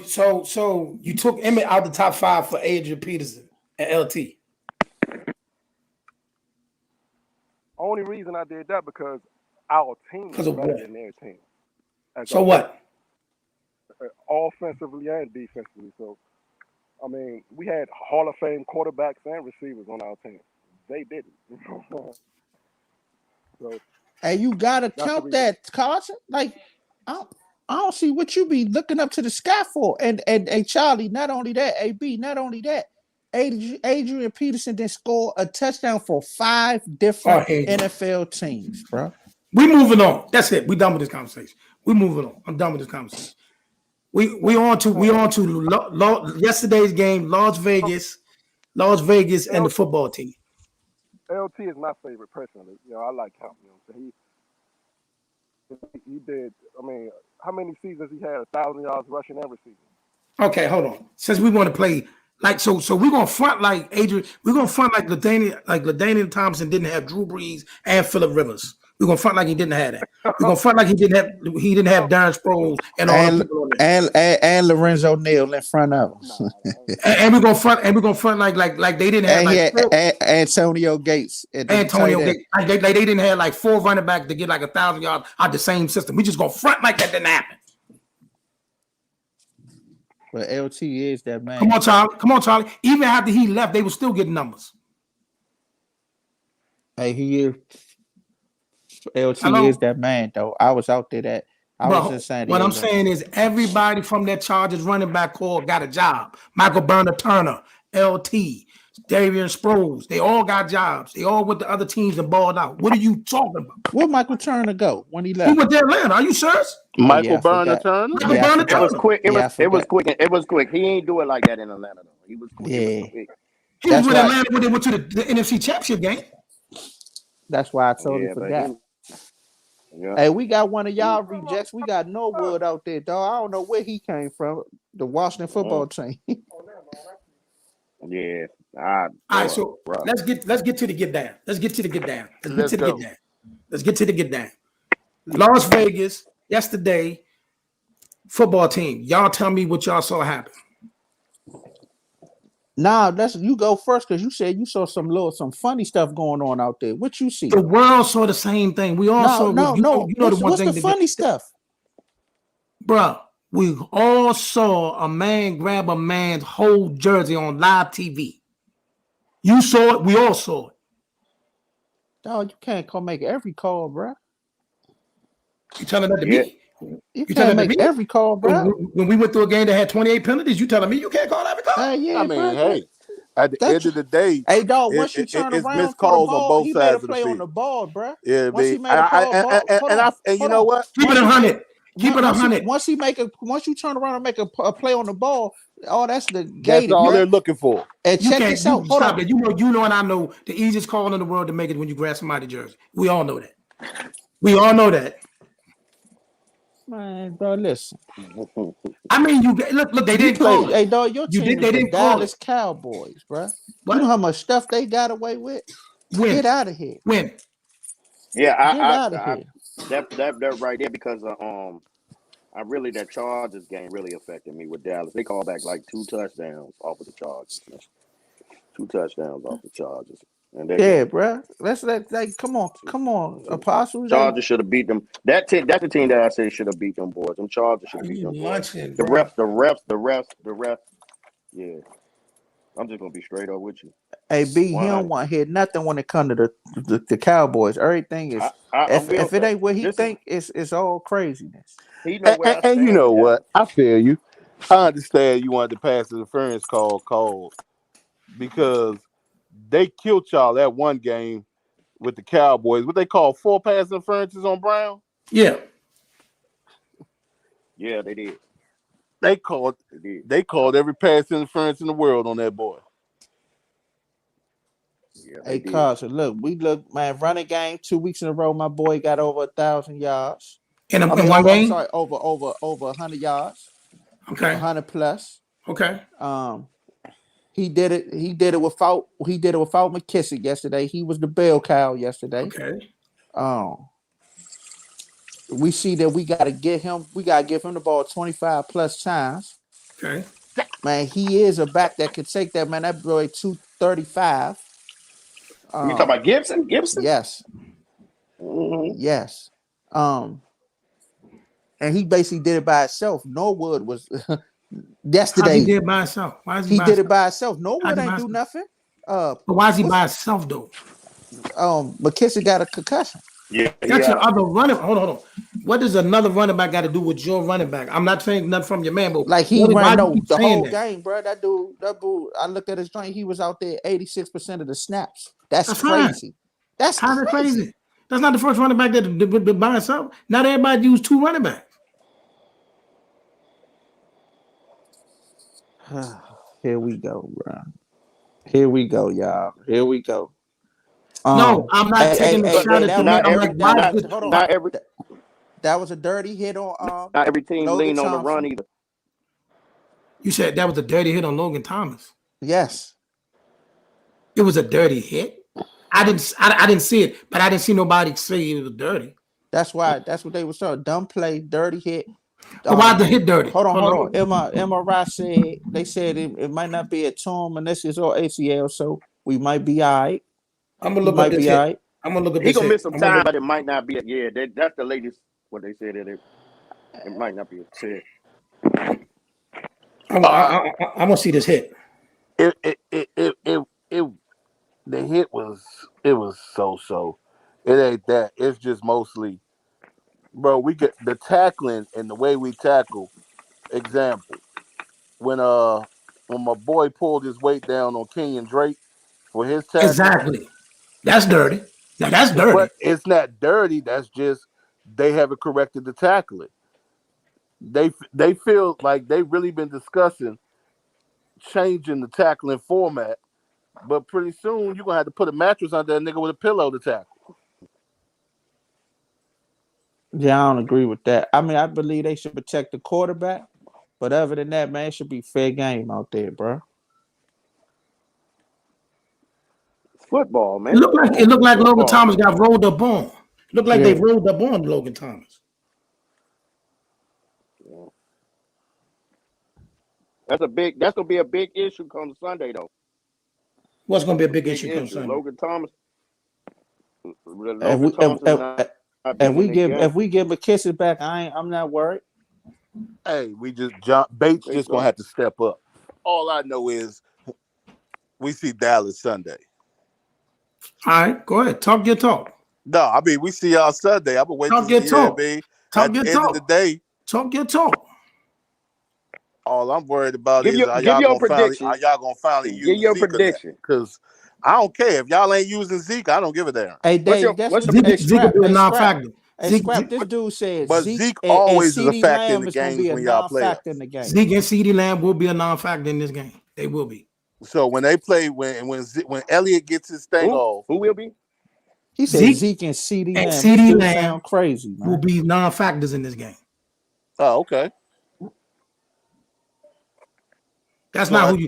you took Emmett out the top 5 for Adrian Peterson and LT. Only reason I did that because our team is better than their team. So what? Offensively and defensively. So, I mean, we had Hall of Fame quarterbacks and receivers on our team. They didn't. So, and you gotta count that, Carson. Like, I don't see what you be looking up to the sky for. And Charlie, not only that, AB, not only that, Adrian Peterson did score a touchdown for 5 different NFL teams, bro. We moving on. That's it. We done with this conversation. We moving on. I'm done with this conversation. We on to yesterday's game, Las Vegas, and the football team. LT is my favorite personally. You know, I like him. You know, he did. I mean, how many seasons he had 1,000 yards rushing every season? Okay, hold on. Since we want to play like so we're gonna front like Adrian. We're gonna front like LaDainian Thompson didn't have Drew Brees and Phillip Rivers. We're gonna front like he didn't have that. We're gonna front like he didn't have Darren Sproles and all the people on there. And Lorenzo Neal in front of him. and we're gonna front like they didn't have Antonio Gates. Antonio Gates. Like they didn't have like 4 running backs to get like 1,000 yards out the same system. We just gonna front like that didn't happen. But LT is that man. Come on, Charlie. Come on, Charlie. Even after he left, they were still getting numbers. Hey, he is LT Hello? is that man though. I was out there I was in But San what I'm Diego. saying is everybody from that Chargers running back core got a job. Michael Burner Turner, LT, Darian Sproles, they all got jobs. They all went to other teams and balled out. What are you talking about? Where Michael Turner go when he He left? went to Atlanta. Are you serious? Michael yeah, I Burner forgot. Turner. Michael Yeah, I Burner It was Turner. quick. It Yeah, I was it was forgot. quick. It was quick. He ain't do it like that in Atlanta though. He was quick. It Yeah. was quick. He was That's with why Atlanta when they went to the NFC Championship game. that's why I totally Yeah, but forgot. him. Yeah. Hey, we got one of y'all rejects. We got Norwood out there, dog. I don't know where he came from. The Washington football team. Yeah. All right, so bro. let's get to the get down. Let's get to the get down. Let's go. Let's get to the get down. Las Vegas yesterday, football team. Y'all tell me what y'all saw happen. Nah, you go first because you said you saw some funny stuff going on out there. What you see? The world saw the same thing. We all saw. No. You know the one What's thing. the funny stuff? Bruh, we all saw a man grab a man's whole jersey on live TV. You saw it. We all saw it. Dog, you can't make every call, bruh. You telling that to me? You can't make every call, bro. When we went through a game that had 28 penalties, you telling me you can't call every call? Yeah, I mean, bro. hey, at the end of the day, hey, dog. Once you turn it's around missed for the calls on ball, both he made a sides of the play on field. the ball, bro. Yeah, Once he man. made a call, And you know what? Keep it 100. Keep it 100. Once you turn around and make a play on the ball, that's the That's gated, all bro. they're looking for. And You check can't this out. Hold stop on. it. You know, and I know the easiest call in the world to make is when you grab somebody's jersey. We all know that. We all know that. Man, bro, listen. I mean, you look. They didn't call it. Hey, dog, your team is the Dallas Cowboys, bro. What? You know how much stuff they got away with? Win. Get out of here. Win. Yeah, Get out of here. That right there because that Chargers game really affected me with Dallas. They called back like 2 touchdowns off of the Chargers. 2 touchdowns off the Chargers. And bro. Come on, Apostles. Chargers should have beat them. That's the team that I say should have beat them boys. Them Chargers should have beat them boys. The refs. Yeah. I'm just gonna be straight up with you. Hey, B, he don't want to hear nothing when it comes to the Cowboys. Everything is if it ain't what he think, it's all craziness. He know where I stand. And you know what? I feel you. I understand you wanted the pass interference called because they killed y'all that one game with the Cowboys. What they call 4 pass interferences on Brown? Yeah. Yeah, they did. They called every pass interference in the world on that boy. Yeah, hey, Carson, look, man, running game 2 weeks in a row. My boy got over 1,000 yards. In one game? I'm sorry, over 100 yards. Okay. 100 plus. Okay. He did it without McKissick yesterday. He was the bell cow yesterday. Okay. We see that we gotta give him the ball 25 plus times. Okay. Man, he is a back that could take that, man. That boy 235. You talking about Gibson? Yes. Mm-hmm. Yes. And he basically did it by himself. Norwood was yesterday. He did it by himself. Why is he did it by himself. Norwood ain't do nothing. But why is he by himself though? McKissick got a concussion. Yeah. That's your other running. Hold on. What does another running back got to do with your running back? I'm not saying nothing from your man, but like he ran the whole game, bro. That dude. I looked at his joint. He was out there 86% of the snaps. That's crazy. That's crazy. That's not the first running back that by himself. Not everybody use 2 running backs. Here we go, bro. Here we go, y'all. Here we go. No, I'm not taking the shot at you. That was a dirty hit on not every team Logan lean on the Thompson. run either. You said that was a dirty hit on Logan Thomas. Yes. It was a dirty hit. I didn't see it, but I didn't see nobody say it was dirty. That's what they were saying. Dumb play, dirty hit. But why the hit dirty? Hold on. MRI said it might not be a torn meniscus or ACL, so we might be all right. I'm gonna look at this hit. I'm gonna look at this. He's gonna miss some time, but it might not be. That's the latest. What they said that it might not be a hit. I'm gonna see this hit. It the hit was so. It ain't that. It's just mostly, bro. We get the tackling and the way we tackle. Example, when my boy pulled his weight down on Kenyon Drake for his tackle, Exactly. That's dirty. Now that's dirty. but it's not dirty. That's just they haven't corrected the tackling. They feel like they've really been discussing changing the tackling format, but pretty soon you're gonna have to put a mattress under a nigga with a pillow to tackle. Yeah, I don't agree with that. I mean, I believe they should protect the quarterback, but other than that, man, it should be fair game out there, bro. It's football, man. It looked like Logan Football, Thomas man. got rolled up on. Looked like they Yeah. rolled up on Logan Thomas. That's gonna be a big issue come Sunday though. What's gonna be a big Big issue come Sunday? Logan Thomas. If Logan we Thomas is not if being we in the give game. if we give McKissick back, I'm not worried. Hey, Bates They just go. gonna have to step up. All I know is we see Dallas Sunday. All right, go ahead. Talk your talk. No, I mean we see y'all Sunday. I'm gonna wait Talk to your see talk. baby. Talk At your the end of the talk. day, Talk your talk. all I'm worried about Give is your prediction. are y'all gonna finally Give use your Zeke or not? prediction. Because I don't care if y'all ain't using Zeke. I don't give a damn. Hey, What's your Dave, guess what's what? your Hey, Zeke will Scrap. be a Hey, Scrap. non-factor. Hey, Scrap. This dude said But Zeke Zeke and always is a CeeDee factor in Lamb the is going to games be a when y'all play non-factor us. in the game. Zeke and CeeDee Lamb will be a non-factor in this game. They will be. So when they play, when Elliott gets his thing off, Who will be? He said Zeke and CeeDee and Lamb. This CeeDee dude Lamb sound crazy, will man. be non-factors in this game. oh okay. That's So not who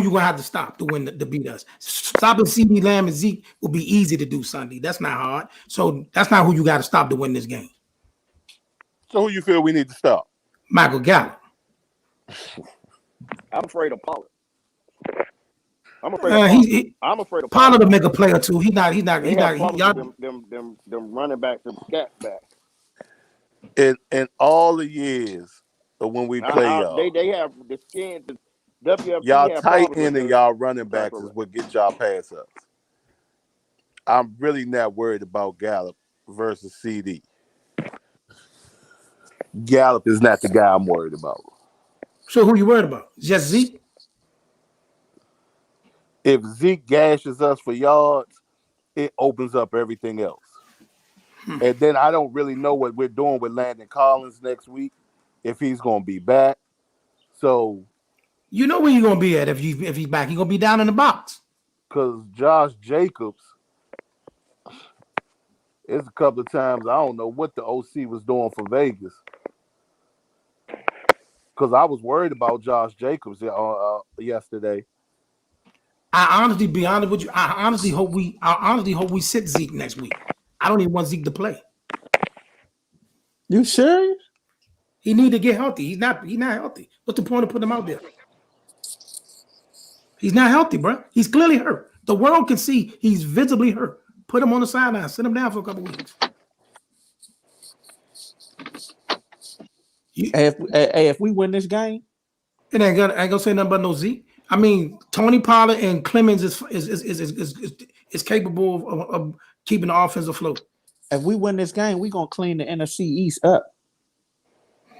you're gonna have to stop to win to beat us. Stopping CeeDee Lamb and Zeke will be easy to do Sunday. That's not hard. So that's not who you got to stop to win this game. So who you feel we need to stop? Michael Gallup. I'm afraid of Pollard. I'm afraid of Pollard. I'm afraid of Pollard Pollard. to make a play or two. He's not. They have problems with them running back, them scat back. In all the years of when we play y'all, They have the skin. The WFT y'all have tight problems end with and the y'all running type backs of is what get y'all pass ups. I'm really not worried about Gallup versus CD. Gallup is not the guy I'm worried about. So who you worried about? Just Zeke? If Zeke gashes us for yards, it opens up everything else. And then I don't really know what we're doing with Landon Collins next week, if he's going to be back. So you know where you're gonna be at if he's back. He's gonna be down in the box. Because Josh Jacobs, it's a couple of times I don't know what the OC was doing for Vegas. Because I was worried about Josh Jacobs yesterday. I honestly, be honest with you, I honestly hope we sit Zeke next week. I don't even want Zeke to play. You serious? He need to get healthy. He's not healthy. What's the point of putting him out there? He's not healthy, bro. He's clearly hurt. The world can see he's visibly hurt. Put him on the sideline. Sit him down for a couple weeks. If we win this game, it ain't gonna say nothing about no Zeke. I mean, Tony Pollard and Clemens is capable of keeping the offense afloat. If we win this game, we gonna clean the NFC East up.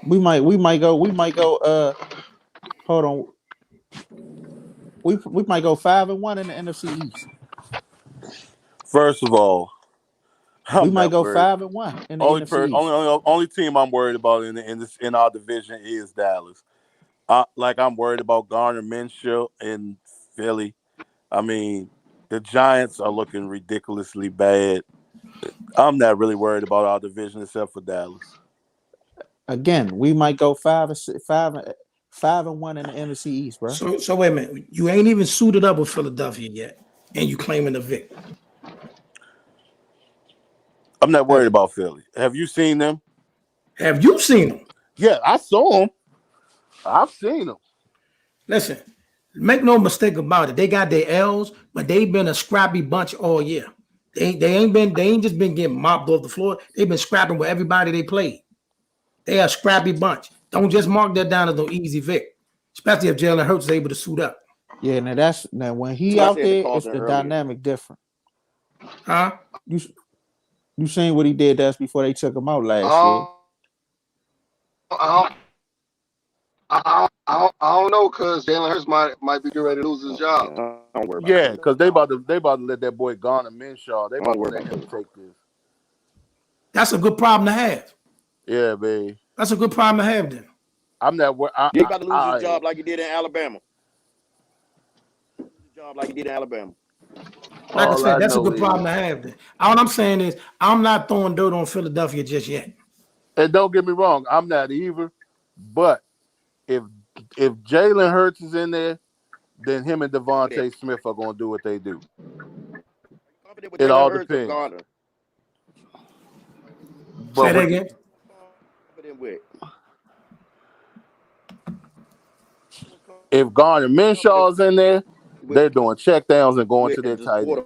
We might go. Hold on. We might go 5-1 in the NFC East. First of all, we might go 5-1 in the NFC East. Only team I'm worried about in our division is Dallas. I'm worried about Gardner Minshew in Philly. I mean, the Giants are looking ridiculously bad. I'm not really worried about our division except for Dallas. Again, we might go 5-1 in the NFC East, bro. So wait a minute. You ain't even suited up with Philadelphia yet, and you claiming the Vic. I'm not worried about Philly. Have you seen them? Have you seen them? Yeah, I saw them. I've seen them. Listen, make no mistake about it. They got their L's, but they've been a scrappy bunch all year. They ain't just been getting mopped off the floor. They've been scrapping with everybody they played. They are a scrappy bunch. Don't just mark that down as no easy Vic. especially if Jalen Hurts is able to suit up. Yeah, now when he That's what I out said to there, it's Carlton the earlier. dynamic different. Huh? You seen what he did to us before they took him out last year. I don't know, cause Jalen Hurts might be getting ready to lose his job. Don't worry about Yeah, that. because they about to let that boy Garner Minshew. They about to let him take this. That's a good problem to have. Yeah, baby. That's a good problem to have then. I'm not worried. He about to lose his job like he did in Alabama. Like I All said, that's a know good is- problem to have then. All I'm saying is I'm not throwing dirt on Philadelphia just yet. And don't get me wrong, I'm not either. But if Jalen Hurts is in there, then him and Devontae Smith are going to do what they do. It all depends. Say that again. If Garner Minshaw's in there, they're doing check downs and going to their tight end.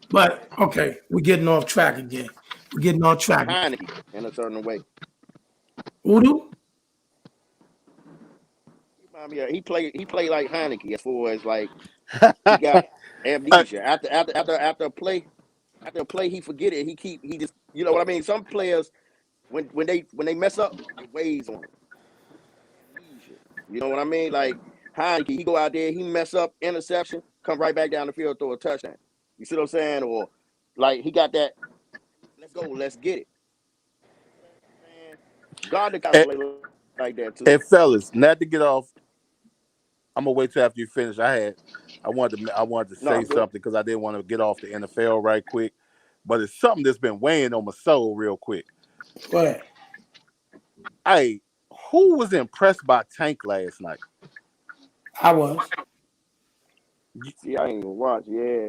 But okay, we're getting off track again. We're getting off track. Heineke in a certain way. Udo? He played like Heineke as far as like he got amnesia. After a play he forget it. He just you know what I mean. Some players when they mess up, it weighs on them. You know what I mean? Like Heineke, he go out there, he mess up, interception, come right back down the field, throw a touchdown. You see what I'm saying? Or like he got that. Let's go, let's get it. Gardner kind of play like that too. And fellas, not to get off. I'm gonna wait till after you finish. I wanted to say something because I didn't want to get off the NFL right quick, but it's something that's been weighing on my soul real quick. Go ahead. Hey, who was impressed by Tank last night? I was. See, I ain't gonna watch. Yeah,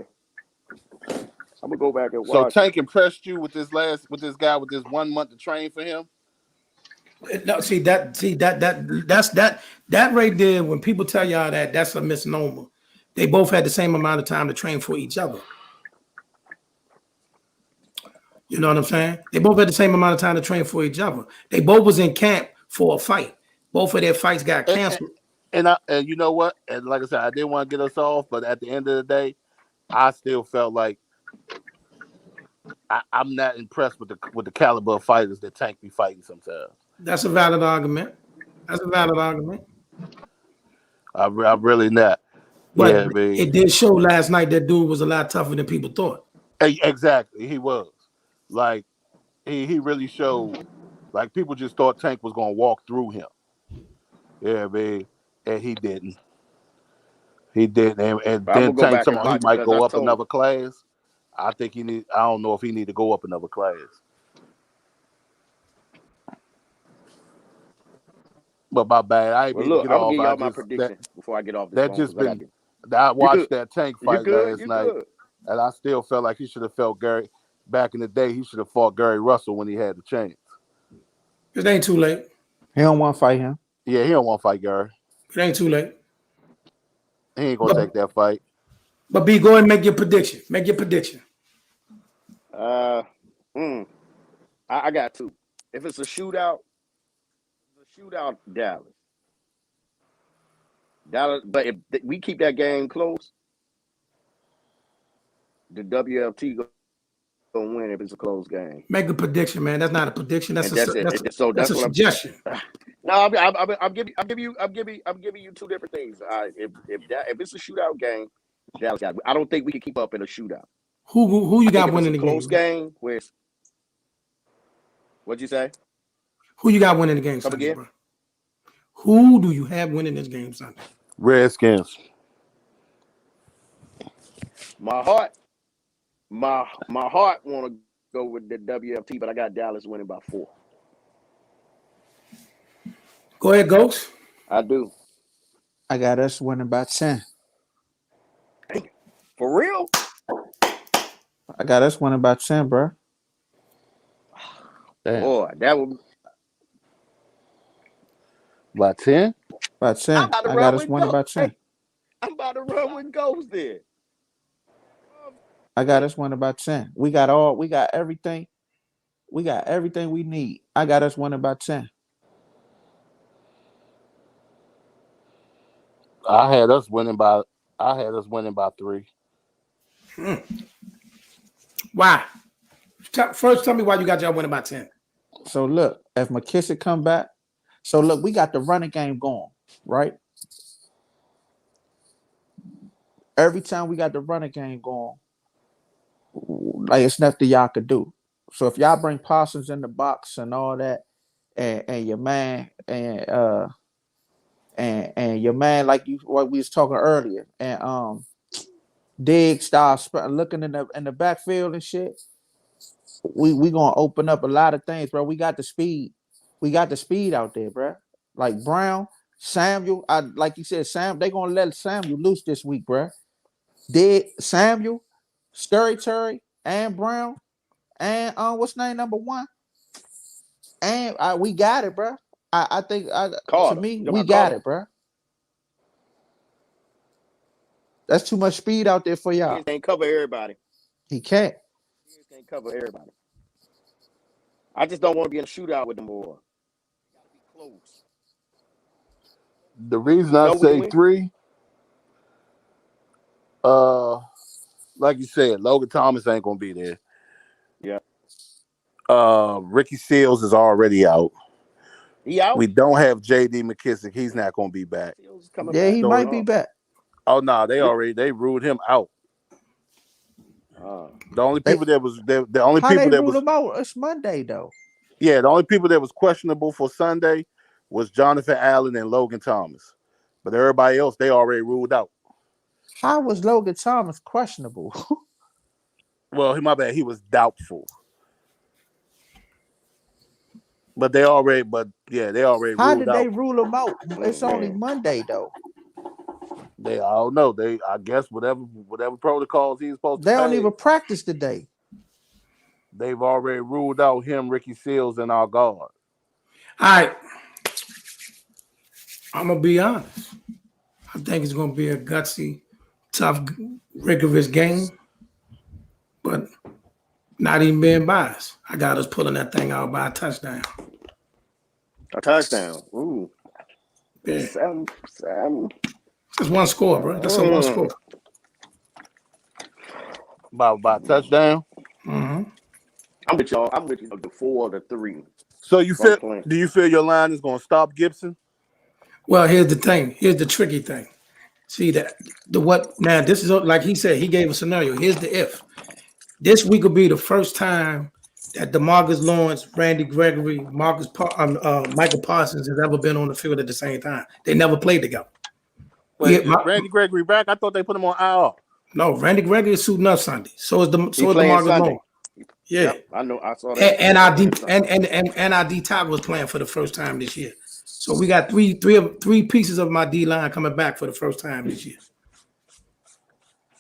I'm gonna go back and So watch. Tank impressed you with this guy with this 1 month to train for him? No, that's that right there. When people tell y'all that, that's a misnomer. They both had the same amount of time to train for each other. You know what I'm saying? They both had the same amount of time to train for each other. They both was in camp for a fight. Both of their fights got canceled. And you know what? And like I said, I didn't want to get us off, but at the end of the day, I still felt like I'm not impressed with the caliber of fighters that Tank be fighting sometimes. That's a valid argument. I'm really not. But yeah, man. It did show last night that dude was a lot tougher than people thought. Exactly, he was. Like he really showed. Like people just thought Tank was gonna walk through him. Yeah, man, and he didn't. And then Tank told me he might go up another class. I think I don't know if he need to go up another class. But my bad. I ain't mean to get off. I'm gonna give y'all my prediction before I get off this phone. I watched that Tank fight last night, and I still felt like he should have felt Gary. Back in the day, he should have fought Gary Russell when he had the chance. It ain't too late. He don't want to fight him. Yeah, he don't want to fight Gary. It ain't too late. He ain't gonna take that fight. But B, go ahead and make your prediction. Make your prediction. I got two. If it's a shootout, Dallas. But if we keep that game close, the WFT gonna win if it's a close game. Make a prediction, man. That's not a prediction. That's a suggestion. No, I'm giving you two different things. If it's a shootout game, Dallas got. I don't think we can keep up in a shootout. Who you got winning the game? Close game. What'd you say? Who you got winning the game Sunday, bro? Who do you have winning this game Sunday? Redskins. My heart want to go with the WFT, but I got Dallas winning by 4. Go ahead, Ghost. I do. I got us winning by 10. For real? I got us winning by 10, bro. Damn. Boy, that would. By 10? By 10. I got us winning by 10. I'm about to run with Ghost there. I got us winning by 10. We got everything. We got everything we need. I got us winning by 10. I had us winning by 3. Why? First, tell me why you got y'all winning by 10. So look, if McKissick come back, so look, we got the running game going, right? Every time we got the running game going, like it's nothing y'all could do. So if y'all bring Parsons in the box and all that, and your man and your man, like you what we was talking earlier, and Diggs starts looking in the backfield and shit, we gonna open up a lot of things, bro. We got the speed. We got the speed out there, bro. Like Brown, Samuel, like you said, Sam, they gonna let Samuel loose this week, bro. Samuel, Terry, and Brown, and what's name number 1? And we got it, bro. I think to Carter. me, You we about got Carter? it, bro. That's too much speed out there for y'all. Diggs can't cover everybody. He can't. Diggs can't cover everybody. I just don't want to be in a shootout with them more. Gotta be close. The reason I say 3, like you said, Logan Thomas ain't gonna be there. Yeah. Ricky Seals is already out. He out? We don't have J.D. McKissick. He's not gonna be back. Seals is coming Yeah, back. he So- might be back. Oh no, they ruled him out. The only people that was the only How people they that rule was him out? It's Monday though. the only people that was questionable for Sunday was Jonathan Allen and Logan Thomas. But everybody else they already ruled out. How was Logan Thomas questionable? Well, my bad, he was doubtful. But they already How ruled did they out. rule him out? It's only Monday though. They all know. I guess whatever protocols he's supposed to They don't pay, even practice today. they've already ruled out him, Ricky Seals, and our guard. All right. I'm gonna be honest. I think it's gonna be a gutsy, tough, rigorous game, but not even being biased. I got us pulling that thing out by a touchdown. A touchdown. Ooh. Yeah. Sam. That's one score, bro. That's a one score. By touchdown. Mm-hmm. I'm with y'all. I'm with you. The 4 or the 3. So do you feel your line is gonna stop Gibson? Well, here's the thing. Here's the tricky thing. See that the what now? This is like he said. He gave a scenario. Here's the if. This week will be the first time that DeMarcus Lawrence, Randy Gregory, Michael Parsons has ever been on the field at the same time. They never played together. Wait, Randy Gregory back? I thought they put him on IR. No, Randy Gregory is suiting up Sunday. So is DeMarcus Lawrence. Yeah, yep, I know. I saw that. And our D tackle was playing for the first time this year. So we got three pieces of my D line coming back for the first time this year.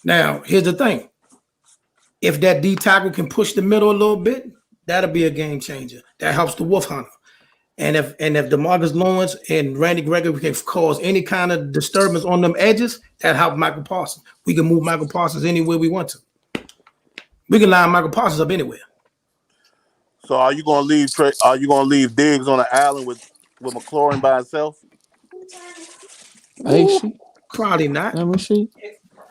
Now, here's the thing. If that D tackle can push the middle a little bit, that'll be a game changer. That helps the Wolf Hunter. And if DeMarcus Lawrence and Randy Gregory can cause any kind of disturbance on them edges, that helps Michael Parsons. We can move Michael Parsons anywhere we want to. We can line Michael Parsons up anywhere. So are you gonna leave Diggs on the island with McLaurin by himself? Probably not. Let me see.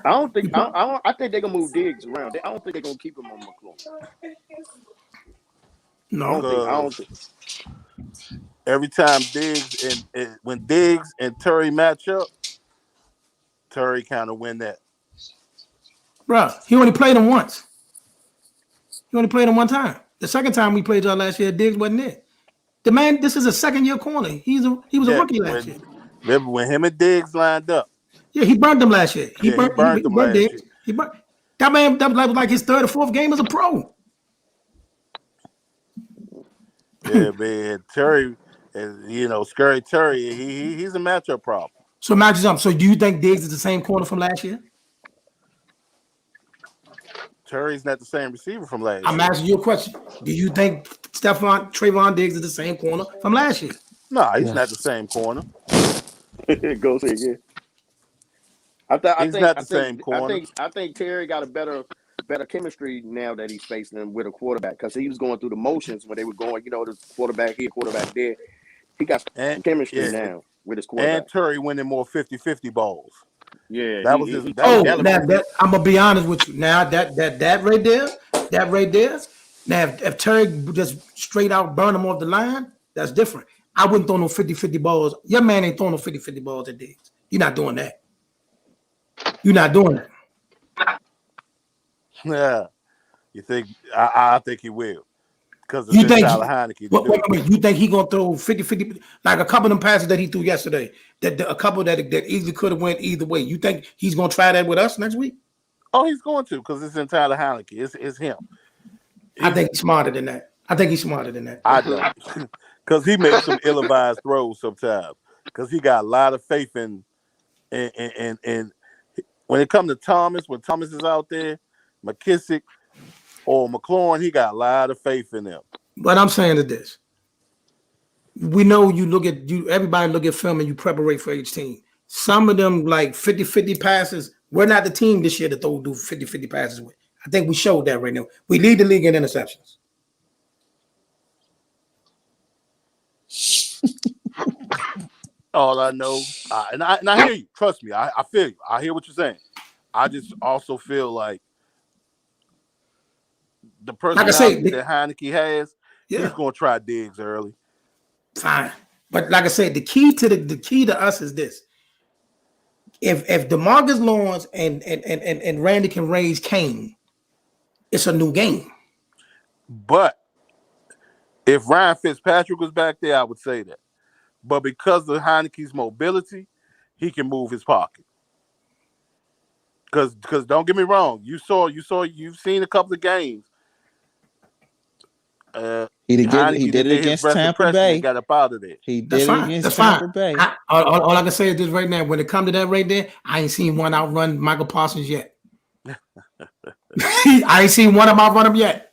I don't think. I think they're gonna move Diggs around. I don't think they're gonna keep him on McLaurin. No, I don't think. Every time when Diggs and Terry match up, Terry kind of win that. Bro, he only played him once. He only played him one time. The second time we played y'all last year, Diggs wasn't there. The man, this is a second-year corner. He was a rookie last year. Remember when him and Diggs lined up? Yeah, he burned them last year. He burned them last year. That man, that was like his third or fourth game as a pro. Yeah, man. Terry, Scary Terry, he's a matchup problem. So matches up. So do you think Diggs is the same corner from last year? Terry's not the same receiver from last year. I'm asking you a question. Do you think Trayvon Diggs is the same corner from last year? No, he's not the same corner. Go say again. He's not the same corner. I think Terry got a better better chemistry now that he's facing them with a quarterback because he was going through the motions when they were going, the quarterback here, quarterback there. He got some chemistry now with his quarterback. And Terry winning more 50-50 balls. Yeah, that was his. I'm gonna be honest with you. Now that right there. Now if Terry just straight out burn him off the line, that's different. I wouldn't throw no 50-50 balls. Your man ain't throwing no 50-50 balls at Diggs. You're not doing that. You're not doing that. Yeah, you think? I think he will. Because you think Tyler Heineke. Wait, you think he gonna throw 50-50 like a couple of them passes that he threw yesterday? A couple that easily could have went either way. You think he's gonna try that with us next week? Oh, he's going to because it's in Tyler Heineke. It's him. I think he's smarter than that. I don't, because he makes some ill-advised throws sometimes. Because he got a lot of faith in when it comes to Thomas. When Thomas is out there, McKissick or McLaurin, he got a lot of faith in them. What I'm saying is this: we know everybody look at film and you preparate for each team. Some of them like 50-50 passes. We're not the team this year to do 50-50 passes with. I think we showed that right now. We lead the league in interceptions. All I know, and I hear you. Trust me, I feel you. I hear what you're saying. I just also feel like the personality that Heineke has, he's going to try Diggs early. Fine, but like I said, the key to us is this: if DeMarcus Lawrence and Randy can raise Kane, it's a new game. But if Ryan Fitzpatrick was back there, I would say that. But because of Heineke's mobility, he can move his pocket. Because don't get me wrong, you've seen a couple of games. He did it against Tampa Bay. Got up out of there. He did it against Tampa Bay. All I can say is this right now: when it comes to that right there, I ain't seen one outrun Michael Parsons yet. I ain't seen one of them outrun him yet.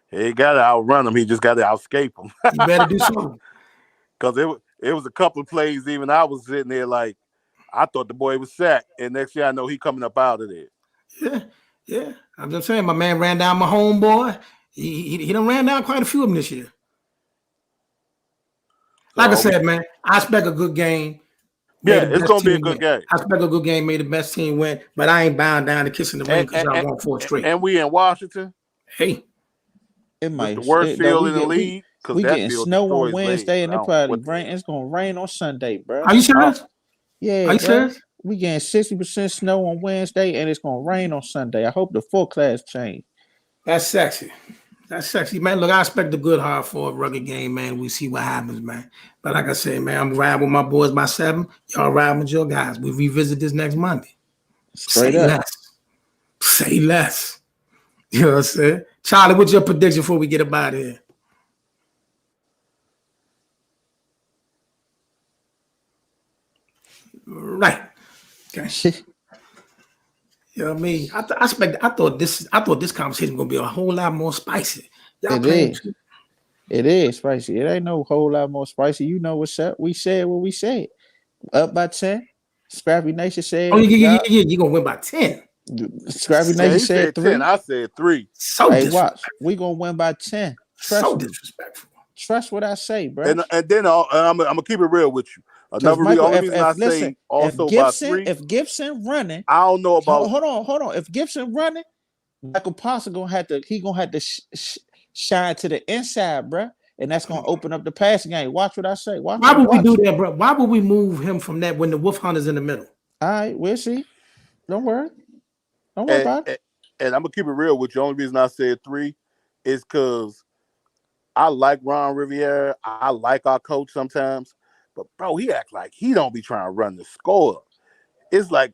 He got to outrun him. He just got to outscape him. You better do something. Because it was a couple of plays, even I was sitting there like, I thought the boy was sacked. And next year I know he coming up out of there. Yeah. I'm just saying, my man ran down my homeboy. He done ran down quite a few of them this year. Like I said, man, I expect a good game. Yeah, it's going to be a good game. I expect a good game, made the best team win, but I ain't bound down to kissing the ring because I won 4 straight. And we in Washington. Hey. It might the worst field in the league. We getting snow on Wednesday and it's gonna rain on Sunday, bro. Are you serious? Yeah. Are you serious? We getting 60% snow on Wednesday and it's gonna rain on Sunday. I hope the forecast change. That's sexy. Man. Look, I expect a good, hard-fought, rugged game, man. We see what happens, man. But like I said, man, I'm riding with my boys by 7. Y'all riding with your guys. We revisit this next Monday. Straight up. Say less. You know what I'm saying? Charlie, what's your prediction before we get up out of here? Right. Okay. You know what I mean? I thought this conversation was gonna be a whole lot more spicy. It is spicy. It ain't no whole lot more spicy. You know what's up. We said what we said. Up by 10. Scrappy Nation said. Oh, yeah. You're gonna win by 10. Scrappy Nation said 3. 10. I said 3. So hey, watch. We gonna win by 10. So disrespectful. Trust what I say, bro. And then I'm gonna keep it real with you. Another reason I say also by 3. If Gibson running, I don't know about. Hold on. If Gibson running, Michael Parsons gonna have to shine to the inside, bro, and that's gonna open up the passing game. Watch what I say. Why would we do that, bro? Why would we move him from that when the Wolf Hunter's in the middle? All right, we'll see. Don't worry about it. And I'm gonna keep it real with you. The only reason I said 3 is because I like Ron Rivera. I like our coach sometimes. But, bro, he act like he don't be trying to run the score. It's like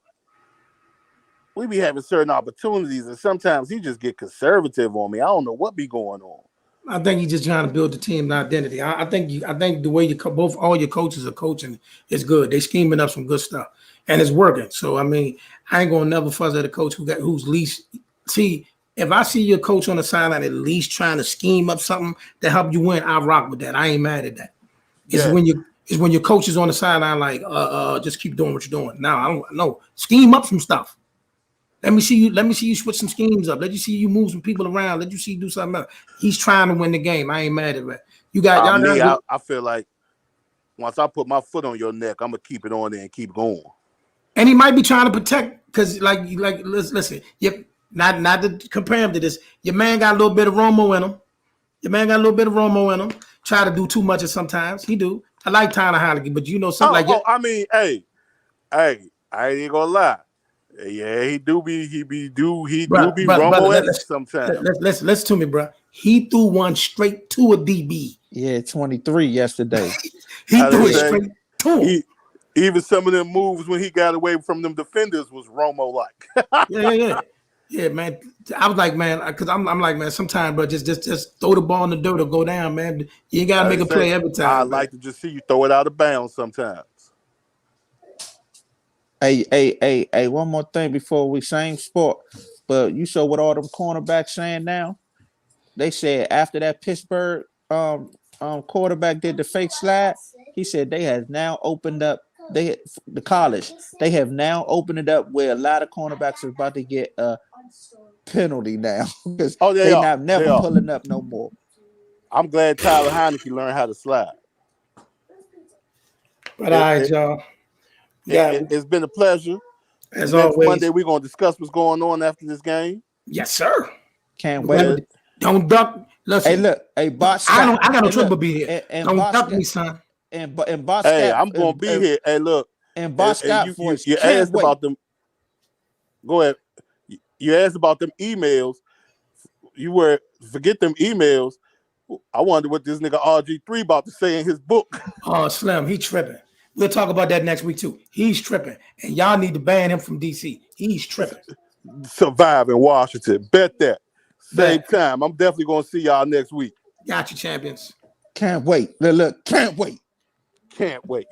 we be having certain opportunities, and sometimes he just get conservative on me. I don't know what be going on. I think he's just trying to build the team identity. I think the way all your coaches are coaching is good. They scheming up some good stuff, and it's working. So, I mean, I ain't going to never fuss at a coach who's least – see, if I see your coach on the sideline at least trying to scheme up something to help you win, I rock with that. I ain't mad at that. It's when your coach is on the sideline like, just keep doing what you're doing. Now, I don't know. Scheme up some stuff. Let me see you. Let me see you switch some schemes up. Let you see you move some people around. Let you see you do something else. He's trying to win the game. I ain't mad at that. You got y'all. I feel like once I put my foot on your neck, I'm gonna keep it on there and keep going. And he might be trying to protect because, like, listen. Not to compare him to this. Your man got a little bit of Romo in him. Try to do too much sometimes. He do. I like Tyler Heineke, but something I mean, hey, I ain't gonna lie. Yeah, he do be Romo-esque sometimes. Listen to me, bro. He threw one straight to a DB. Yeah, 23 yesterday. He threw it straight to him. Even some of them moves when he got away from them defenders was Romo-like. Yeah, man. I was like, man, because I'm like, man, sometimes, bro, just throw the ball in the dirt or go down, man. You ain't gotta make a play every time. I like to just see you throw it out of bounds sometimes. Hey, one more thing before we same sport. But you saw what all them cornerbacks saying now? They said after that Pittsburgh quarterback did the fake slide, he said they have now opened up the college. They have now opened it up where a lot of cornerbacks are about to get a penalty now because they not never pulling up no more. I'm glad Tyler Heineke learned how to slide. But all right, y'all. Yeah, it's been a pleasure. As always, Monday we're gonna discuss what's going on after this game. Yes, sir. Can't wait. Don't duck. Listen. Hey, look. Hey, Boss. I got no trouble be here. Don't duck me, son. And Boss. Hey, I'm gonna be here. Hey, look. And Boss Scott voice. You asked about them. Go ahead. You asked about them emails. Forget them emails. I wonder what this nigga RG3 about to say in his book. Oh, Slim, he tripping. We'll talk about that next week too. He's tripping, and y'all need to ban him from DC. He's tripping. Survive in Washington. Bet that. Same time. I'm definitely gonna see y'all next week. Got you, champions. Can't wait. Look, can't wait. Can't wait.